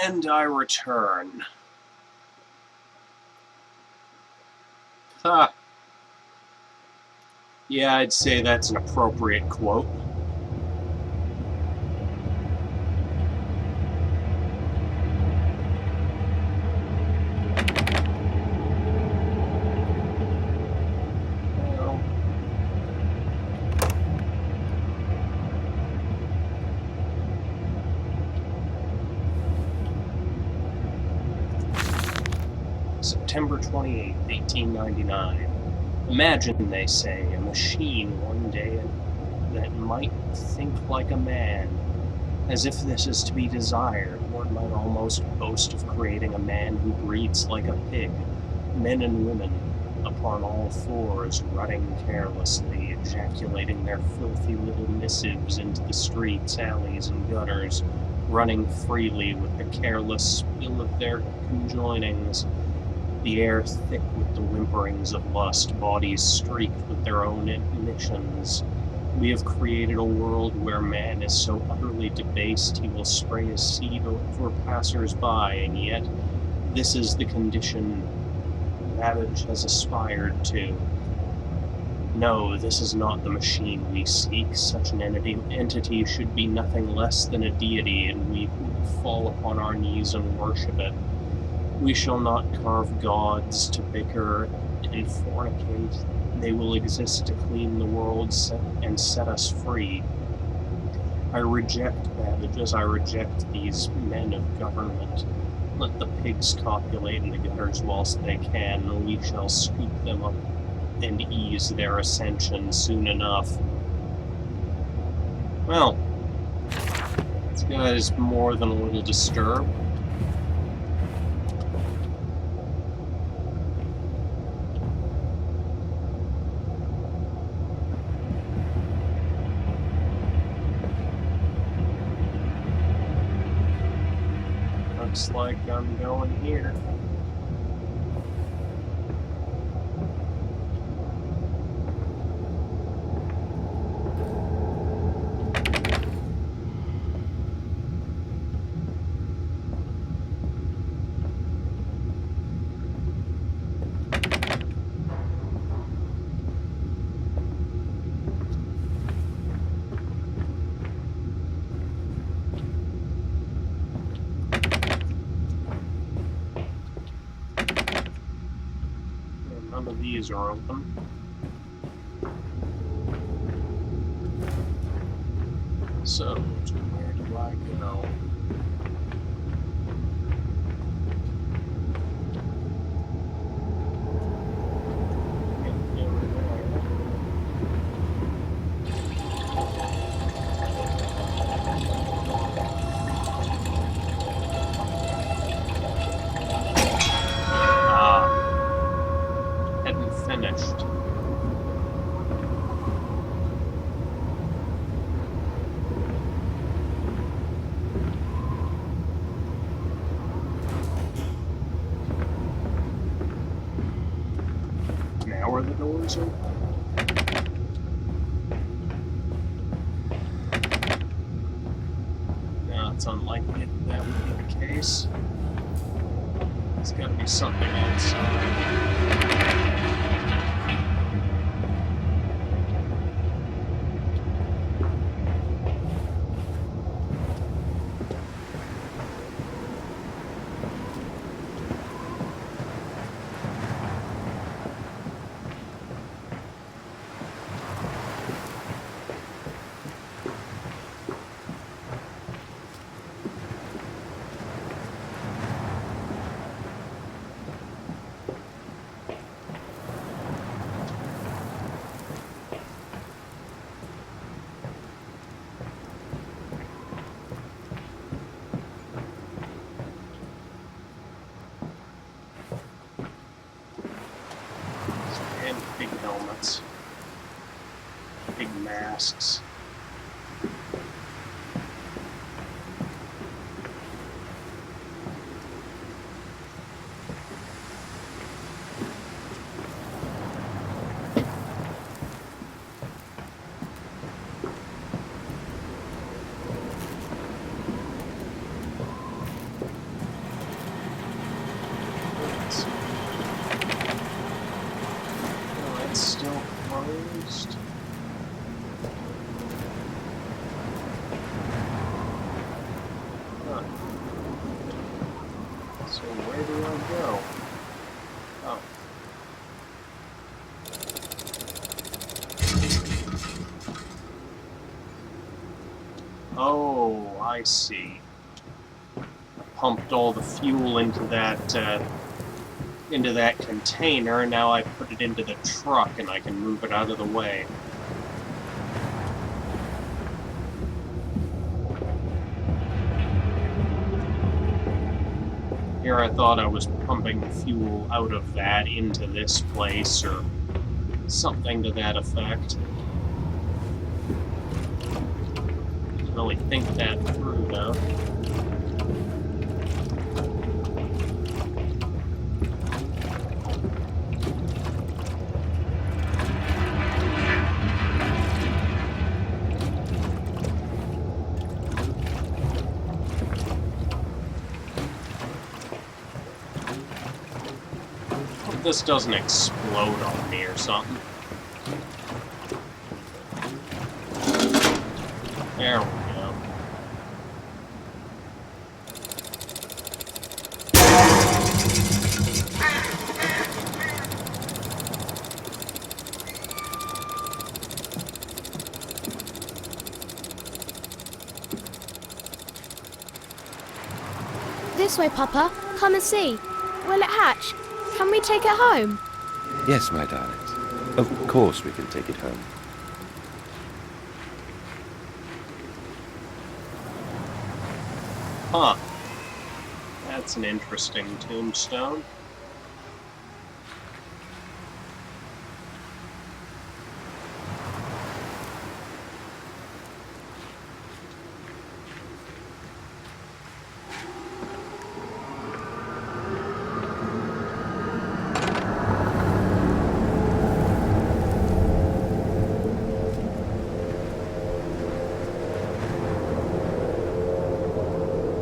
And I return. Ha! Yeah, I'd say that's an appropriate quote. September 28, 1899. Imagine, they say, a machine one day that might think like a man. As if this is to be desired, one might almost boast of creating a man who breeds like a pig, men and women, upon all fours, rutting carelessly, ejaculating their filthy little missives into the streets, alleys, and gutters, running freely with the careless spill of their conjoinings, the air thick with the whimperings of lust, bodies streaked with their own emissions. We have created a world where man is so utterly debased he will spray his seed over passers-by, and yet this is the condition Babbage has aspired to. No, this is not the machine we seek. Such an entity should be nothing less than a deity, and we would fall upon our knees and worship it. We shall not carve gods to bicker and fornicate. They will exist to clean the world and set us free. I reject Babbage as I reject these men of government. Let the pigs copulate in the gutters whilst they can, and we shall scoop them up and ease their ascension soon enough. Well, this guy is more than a little disturbed. Looks like I'm going here. None of these are open. So, where do I go? Finished. Now are the doors open? No, it's unlikely that would be the case. There's gotta be something outside. And big helmets. Big masks. all closed. Huh. So where do I go? Oh. Oh, I see. I pumped all the fuel into that container, and now I put it into the truck and I can move it out of the way. Here I thought I was pumping fuel out of that into this place, or something to that effect. Didn't really think that through, though. Hope this doesn't explode on me or something. There we go. This way, Papa. Come and see. Will it hatch? Can we take it home? Yes, my darlings. Of course we can take it home. Huh. That's an interesting tombstone.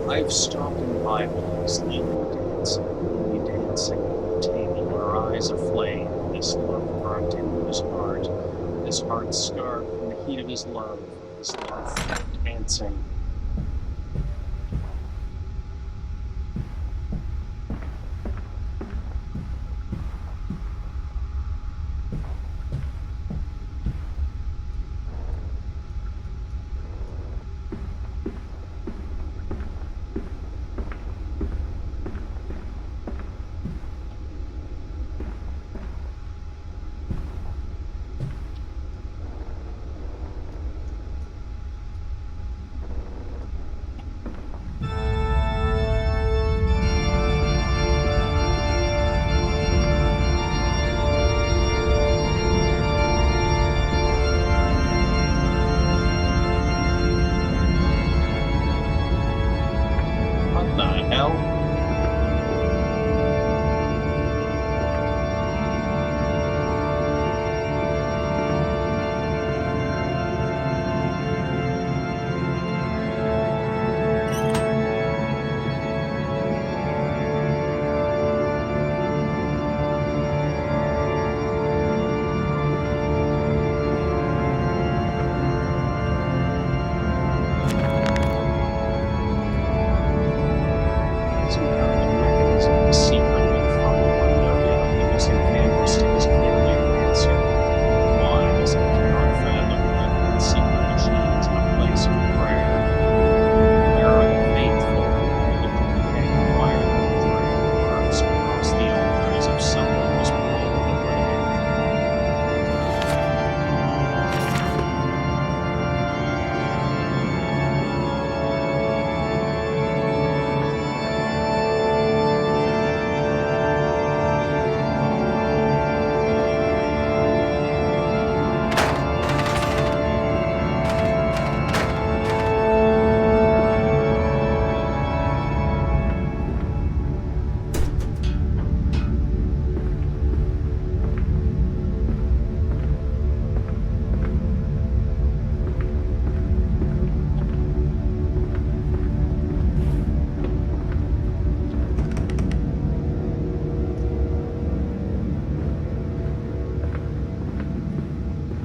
Livestock and Bibles, Lily dancing at the table, her eyes aflame, this love burnt into his heart, his heart scarred from the heat of his love dancing.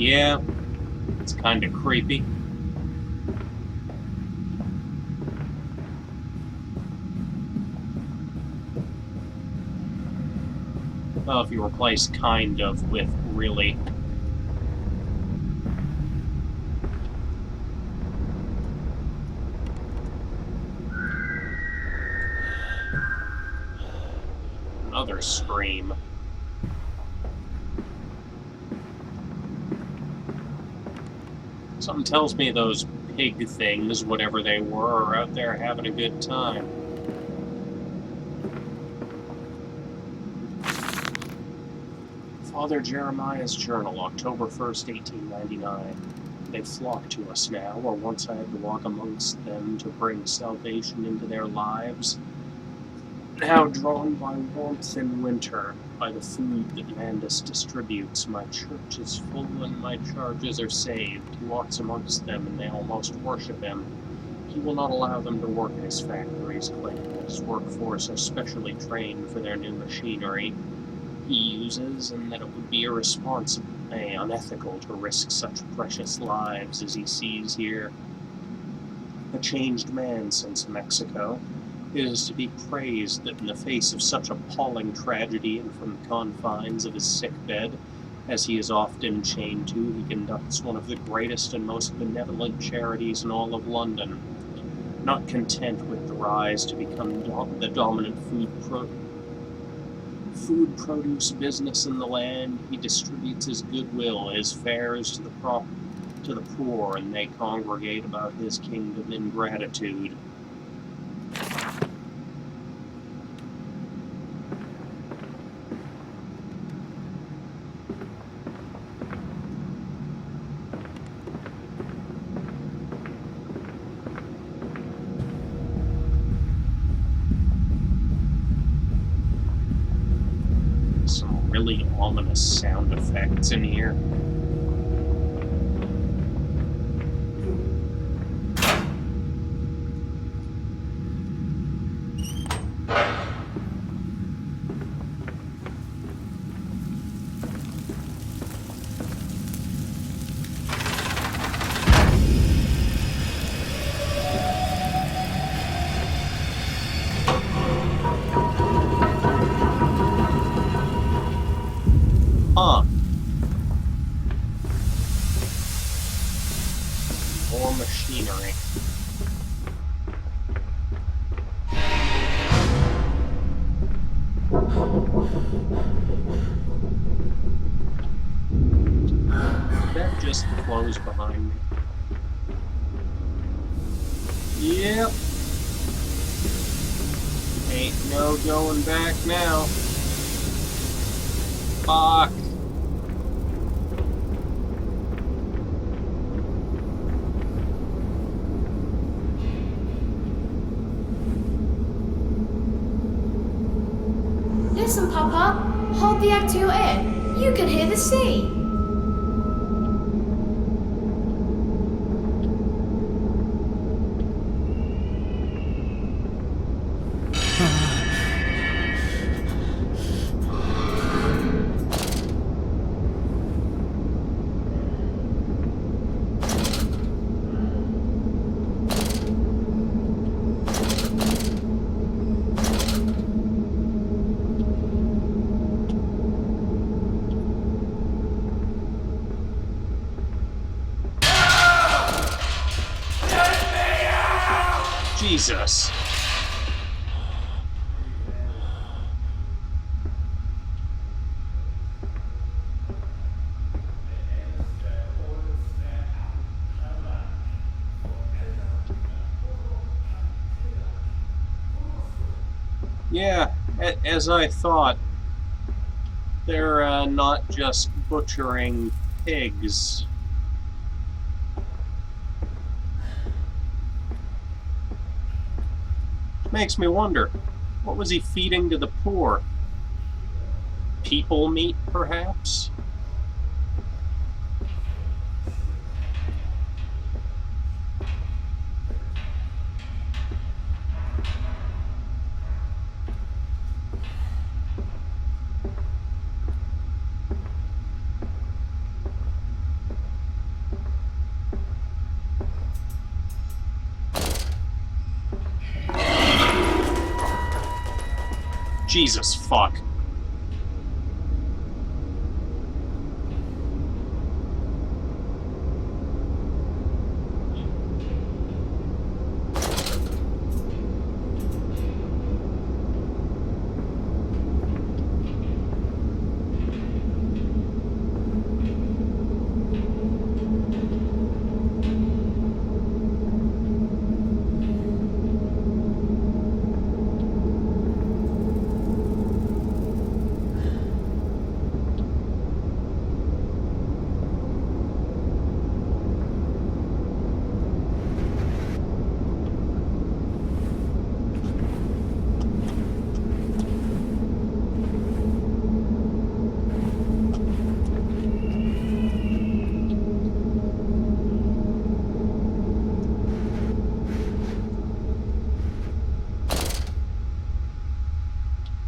Yeah, it's kind of creepy. Well, if you replace kind of with really. Another scream. Something tells me those pig things, whatever they were, are out there having a good time. Father Jeremiah's Journal, October 1st, 1899. They flock to us now, where once I had to walk amongst them to bring salvation into their lives. Now drawn by warmth in winter, by the food that Mandus distributes, my church is full and my charges are saved. He walks amongst them and they almost worship him. He will not allow them to work in his factories, claiming that his workforce are specially trained for their new machinery he uses, and that it would be irresponsible, unethical to risk such precious lives as he sees here. A changed man since Mexico. It is to be praised that in the face of such appalling tragedy and from the confines of his sick bed, as he is often chained to, he conducts one of the greatest and most benevolent charities in all of London. Not content with the rise to become the dominant food produce business in the land, he distributes his goodwill, his fares to the poor, and they congregate about his kingdom in gratitude. Really ominous sound effects in here. Huh. More machinery. That just flows behind me. Yep. Ain't no going back now. Fuck. Listen, Papa. Hold the egg to your ear. You can hear the sea. Jesus. Yeah, as I thought, they're not just butchering pigs. Makes me wonder, what was he feeding to the poor? People meat, perhaps? Jesus fuck.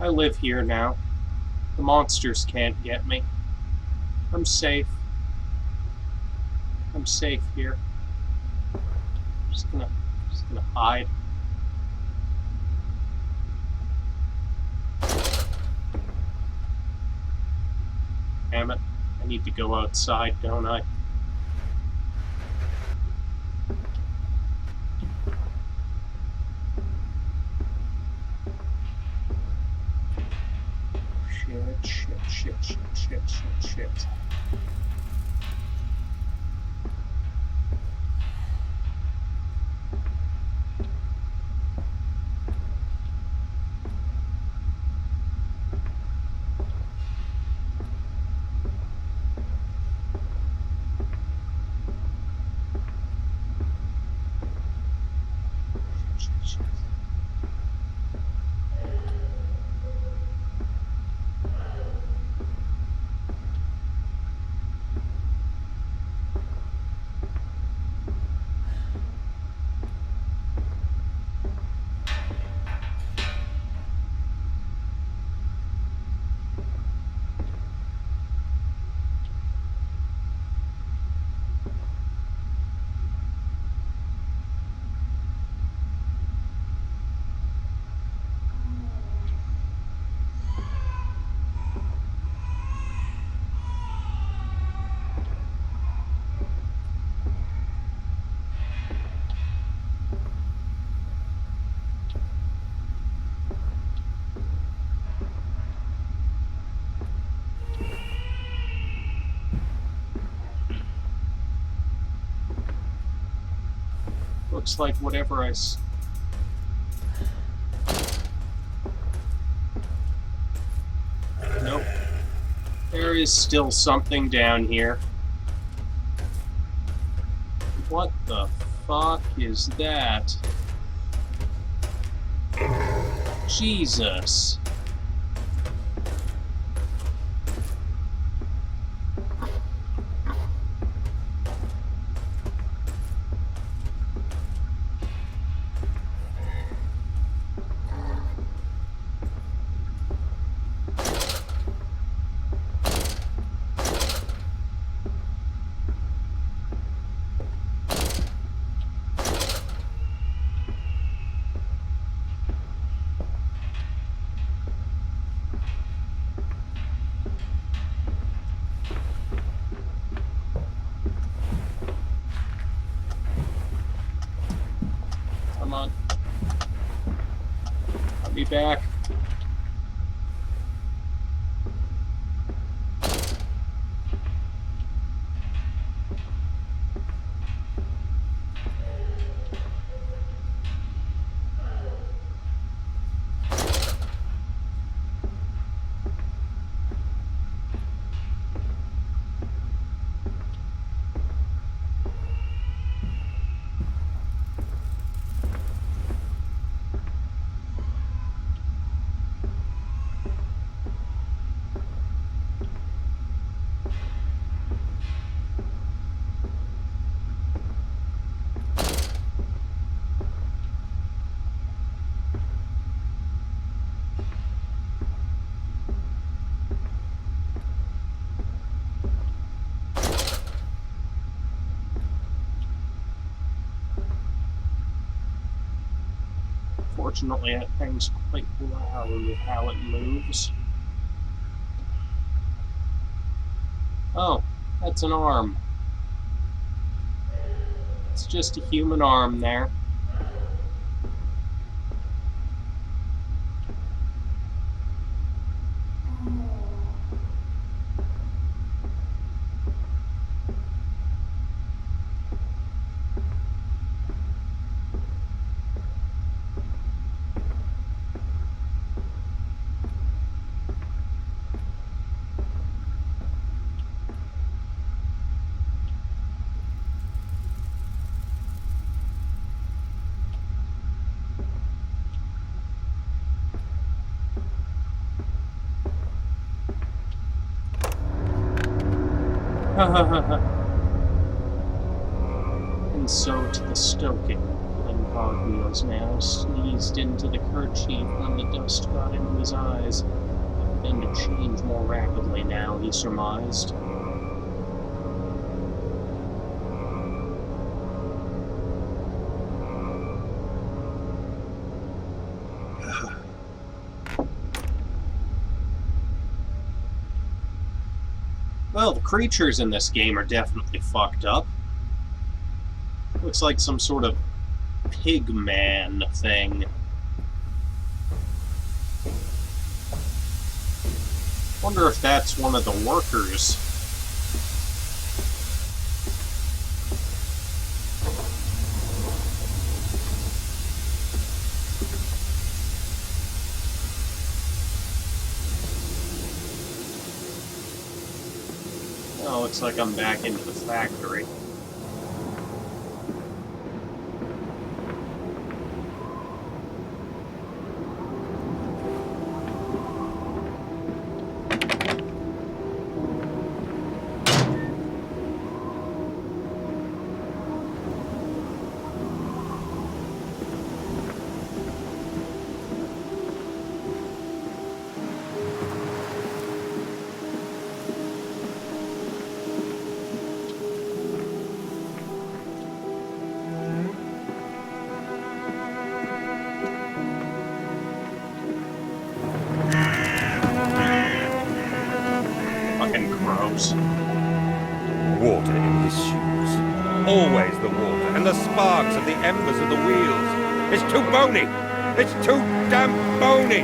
I live here now. The monsters can't get me. I'm safe. I'm safe here. Just gonna hide. Damn it. I need to go outside, don't I? Shit. Looks like whatever Nope. There is still something down here. What the fuck is that? Jesus. Come on. I'll be back. Unfortunately, that thing's quite loud with how it moves. Oh, that's an arm. It's just a human arm there. And so to the stoking, and Cogwheels now sneezed into the kerchief when the dust got into his eyes. It began to change more rapidly now, he surmised. Well, the creatures in this game are definitely fucked up. Looks like some sort of pig man thing. Wonder if that's one of the workers. Oh, looks like I'm back into the factory. Water in his shoes. Always the water, and the sparks of the embers of the wheels. It's too bony! It's too damn bony!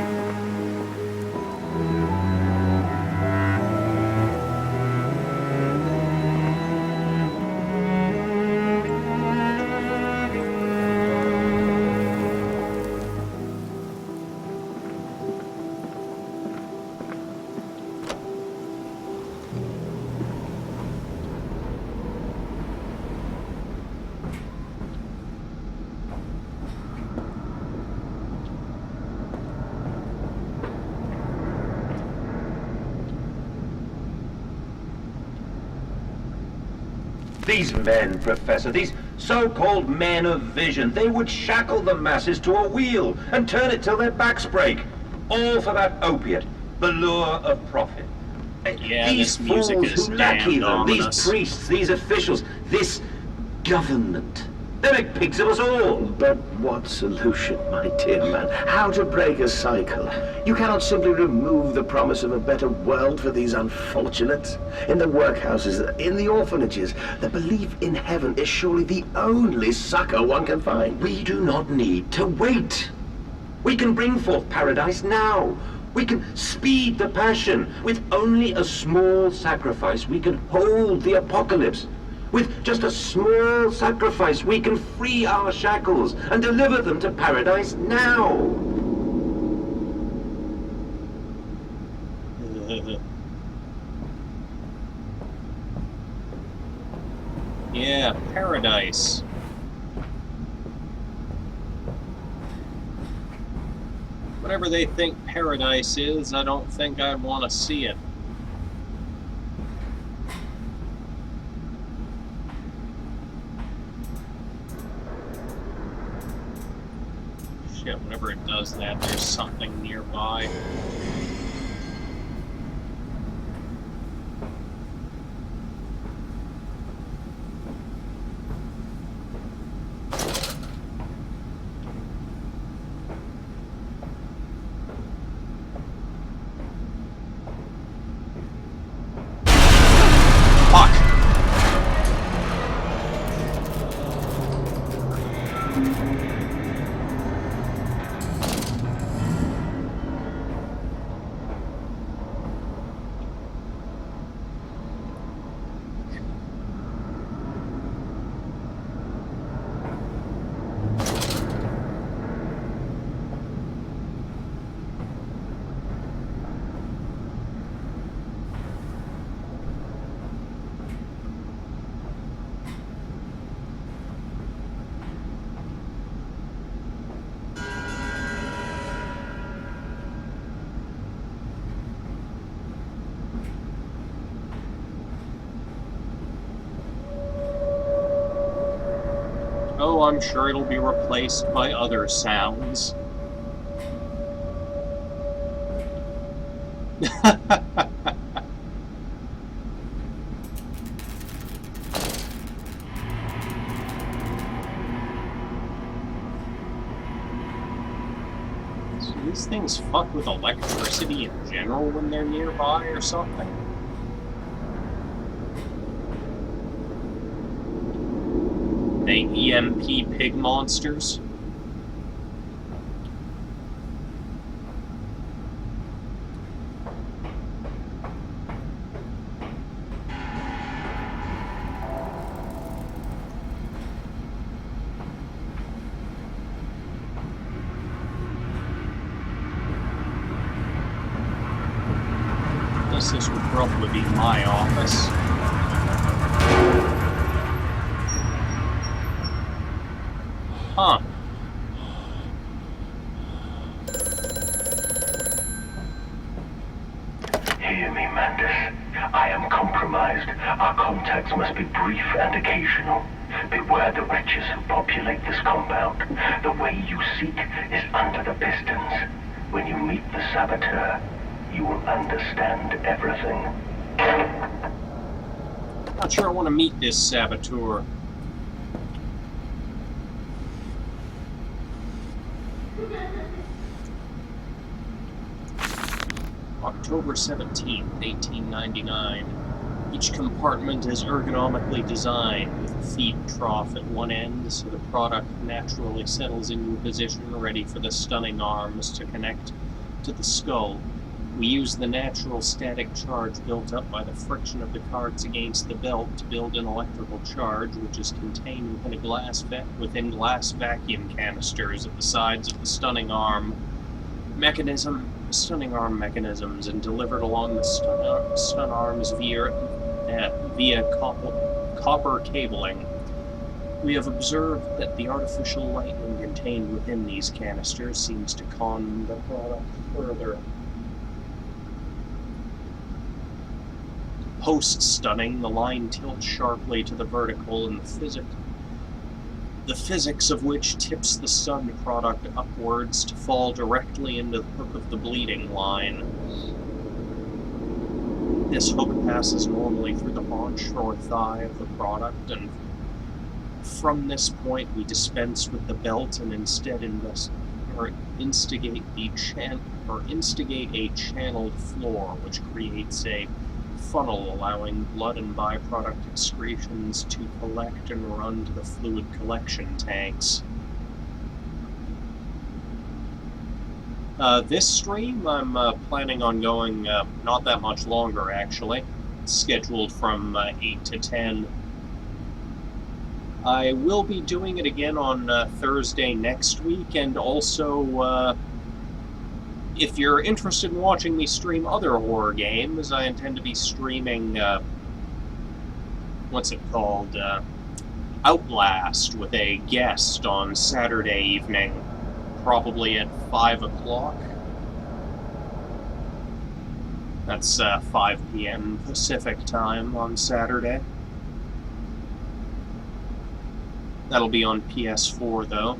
These men, Professor, these so-called men of vision, they would shackle the masses to a wheel and turn it till their backs break. All for that opiate, the lure of profit. Yeah, these this music fools is who lackey damned them, these ominous. priests, these officials, this government. They make pigs of us all. But what solution, my dear man? How to break a cycle? You cannot simply remove the promise of a better world for these unfortunates. In the workhouses, in the orphanages, the belief in heaven is surely the only succor one can find. We do not need to wait. We can bring forth paradise now. We can speed the passion. With only a small sacrifice, we can hold the apocalypse. With just a small sacrifice, we can free our shackles and deliver them to paradise now. Yeah, paradise. Whatever they think paradise is, I don't think I'd want to see it. Shit, whenever it does that, there's something nearby. Oh, I'm sure it'll be replaced by other sounds. So these things fuck with electricity in general when they're nearby or something? They EMP pig monsters? This would probably be my office. Huh. Hear me, Mandus. I am compromised. Our contacts must be brief and occasional. Beware the wretches who populate this compound. The way you seek is under the pistons. When you meet the saboteur, you will understand everything. Not sure I want to meet this saboteur. October 17th, 1899. Each compartment is ergonomically designed with a feed trough at one end so the product naturally settles into a position ready for the stunning arms to connect to the skull. We use the natural static charge built up by the friction of the cards against the belt to build an electrical charge which is contained within glass vacuum canisters at the sides of the stunning arm mechanisms and delivered along the stun arms via copper cabling. We have observed that the artificial lightning contained within these canisters seems to con the product further. Post-stunning, the line tilts sharply to the vertical and the physics of which tips the stunned product upwards to fall directly into the hook of the bleeding line. This hook passes normally through the haunch or thigh of the product, and from this point we dispense with the belt and instead instigate a channeled floor, which creates a funnel allowing blood and byproduct excretions to collect and run to the fluid collection tanks. This stream I'm planning on going not that much longer, actually. It's scheduled from 8 to 10. I will be doing it again on Thursday next week, and also if you're interested in watching me stream other horror games, I intend to be streaming, what's it called, Outlast with a guest on Saturday evening, probably at 5 o'clock. That's 5 p.m. Pacific time on Saturday. That'll be on PS4, though.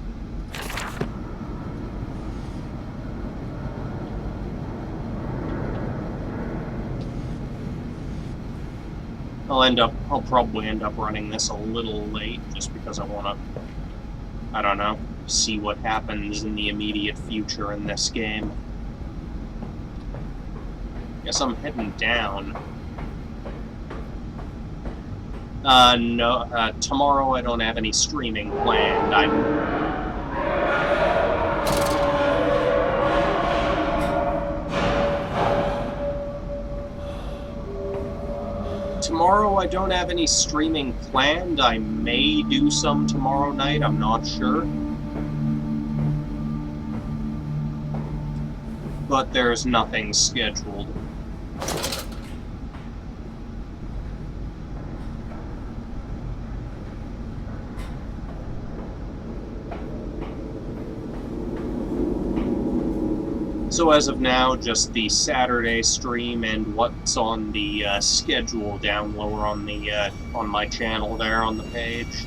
I'll probably end up running this a little late, just because I want to, I don't know, see what happens in the immediate future in this game. Guess I'm heading down. No, tomorrow I don't have any streaming planned. Tomorrow I don't have any streaming planned. I may do some tomorrow night, I'm not sure. But there's nothing scheduled. So as of now, just the Saturday stream and what's on the schedule down lower on the on my channel there on the page.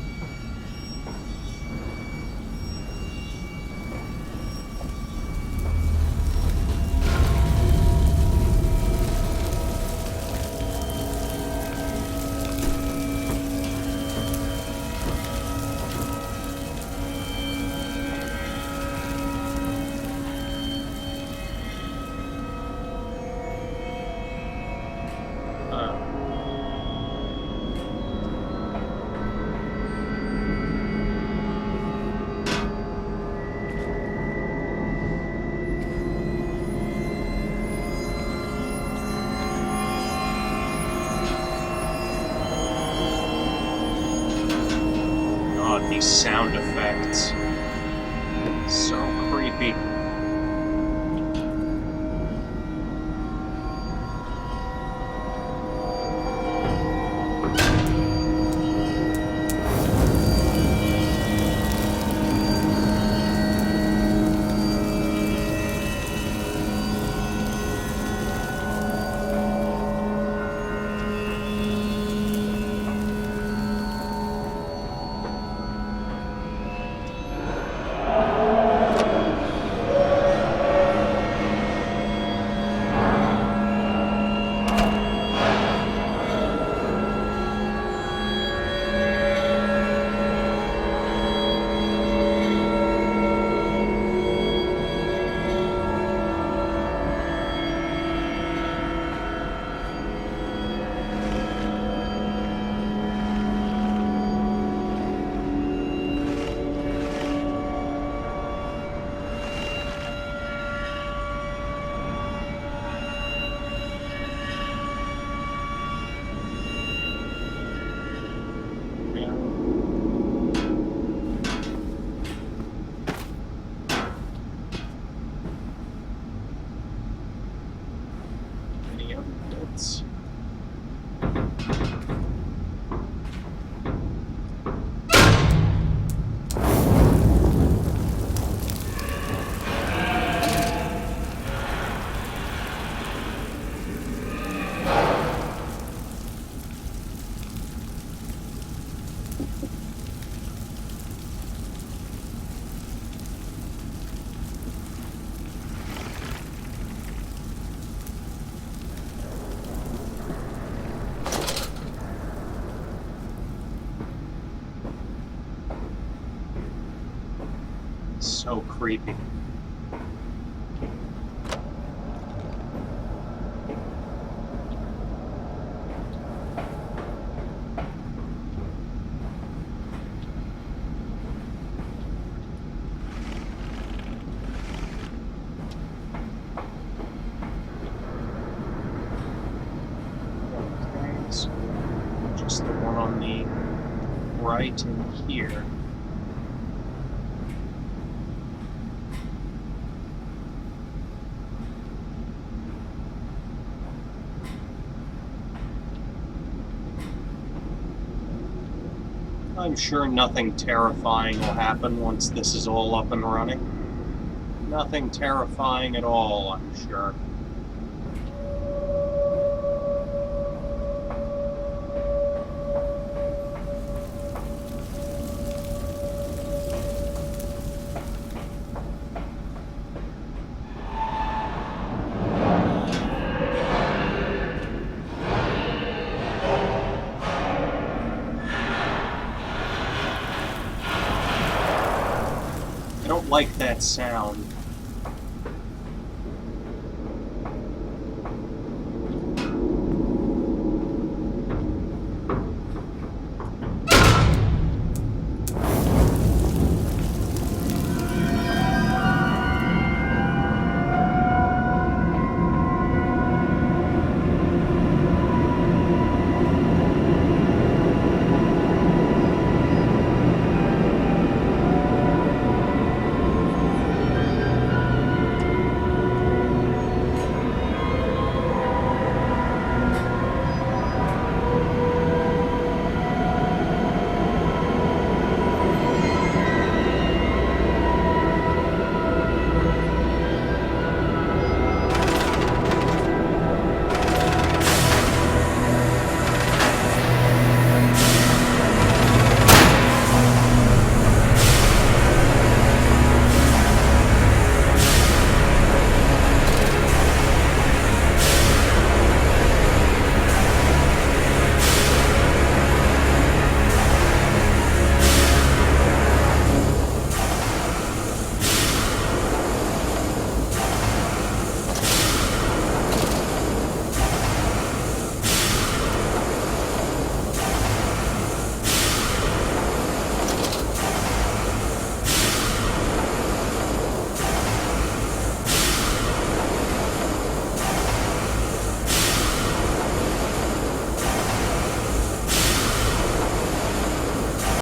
god, these sound effects. So creepy. Any other bits? So creepy. Okay, so just the one on the right in here. I'm sure nothing terrifying will happen once this is all up and running. Nothing terrifying at all, I'm sure. I don't like that sound.